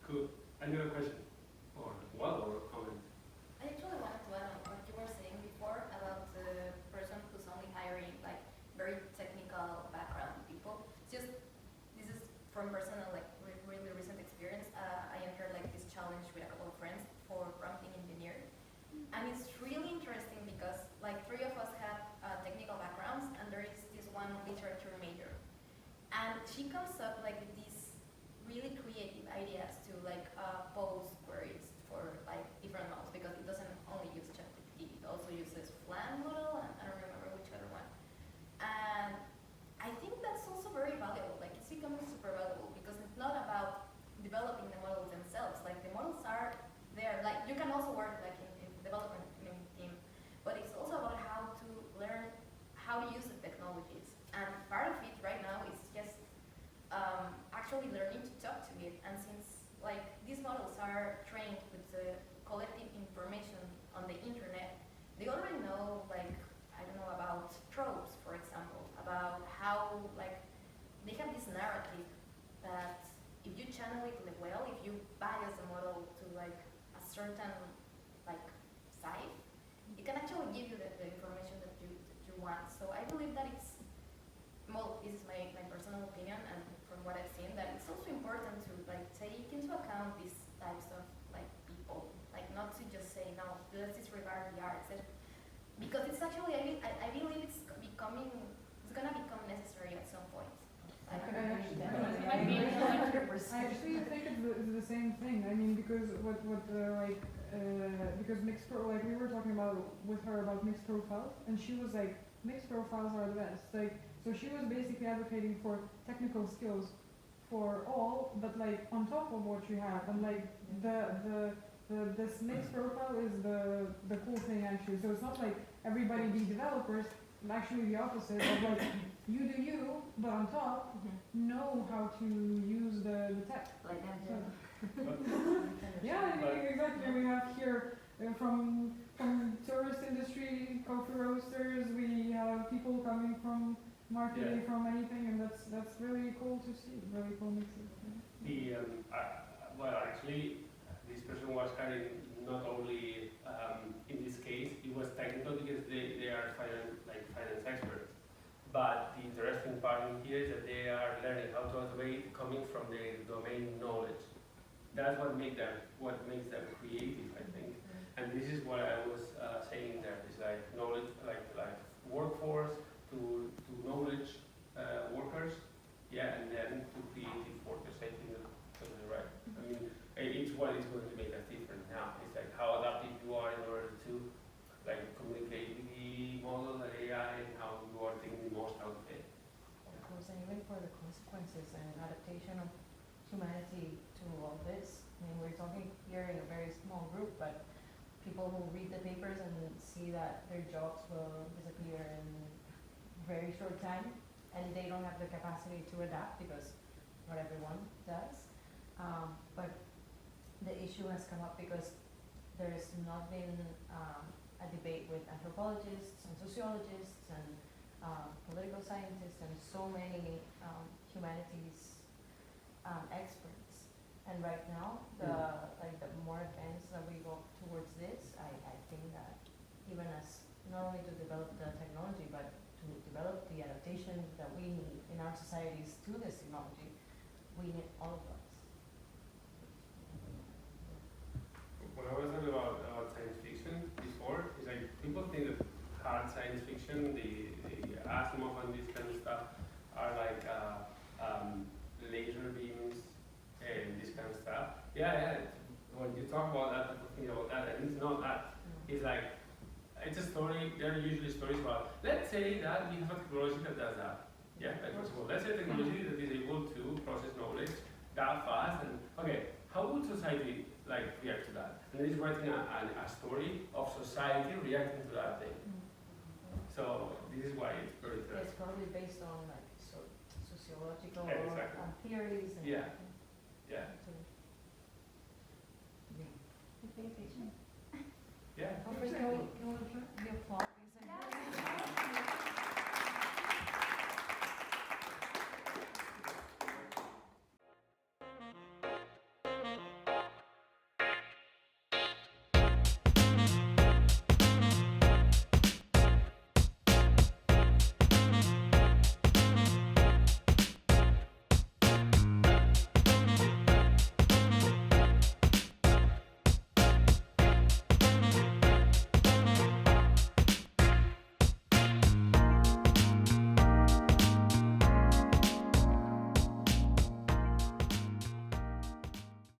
Speaker 1: Cool. Any other question? Or a comment?
Speaker 10: I actually wanted to add on what you were saying before about the person who's only hiring like very technical background people. Just this is from personal really recent experience. I entered like this challenge with a couple of friends for prompting engineer, and it's really interesting because like 3 of us have technical backgrounds, and there is this one literature major, and she comes up like with these really creative ideas to like pose queries for like different models, because it doesn't only use ChatGPT, it also uses Flan model, and I don't remember which other one. And I think that's also very valuable. Like it's becoming super valuable because it's not about developing the models themselves. Like the models are there. Like you can also work like in development team, but it's also about how to learn how to use the technologies. And part of it right now is just actually learning to talk to it. And since like narrative that if you channel it well, if you bias the model to like a certain like side, it can actually give you the information that you want. So I believe that it's, well, this is my personal opinion, and from what I've seen, that it's also important to like take into account these types of like people, like not to just say no, let's disregard the arts, because it's actually, I believe it's gonna become necessary at some point.
Speaker 3: I actually think it's the same thing. I mean, because because mixed like we were talking about with her about mixed profiles, and she was like, mixed profiles are the best. Like, so she was basically advocating for technical skills for all, but like on top of what you have, and like this mixed profile is the cool thing actually. So it's not like everybody be developers. Actually, the opposite of like you do you, but on top know how to use the tech.
Speaker 2: Like that,
Speaker 3: Yeah, exactly. We have here from tourist industry, coffee roasters. We have people coming from marketing, from anything, and that's really cool to see. Really cool mixes.
Speaker 1: Well, actually, this person was carrying not only in this case it was technical because they are finance experts, but the interesting part in here is that they are learning how to automate coming from their domain knowledge. That's what makes them creative, I think. And this is what I was saying there. It's like knowledge, like workforce to knowledge workers, and then to creative workers. I think that's totally right. I mean, it's what is going to make us different now. It's like how adaptive you are in order to like communicate with the model, the AI, and how you are taking the most out of it.
Speaker 7: Of course, and even for the consequences and adaptation of humanity to all this. I mean, we're talking here in a very small group, but people who read the papers and see that their jobs will disappear in a very short time, and they don't have the capacity to adapt because not everyone does. But the issue has come up because there's not been a debate with anthropologists and sociologists and political scientists and so many humanities experts. And right now, the more advanced that we go towards this, I think that even as not only to develop the technology, but to develop the adaptation that we need in our societies to this technology, we need all of us.
Speaker 1: When I was talking about science fiction before, it's like people think that hard science fiction, the Asimov and this kind of stuff, are like laser beams and this kind of stuff. Yeah. When you talk about that, people think about that, and it's not that. It's like, it's a story. There are usually stories about, let's say that we have a technology that does that. Yeah, like possible. Let's say technology that is able to process knowledge that fast, and okay, how would society like react to that? And he's writing a story of society reacting to that thing. So this is why it's very interesting.
Speaker 7: It's probably based on like sociological
Speaker 1: exactly.
Speaker 7: theories. And
Speaker 1: yeah.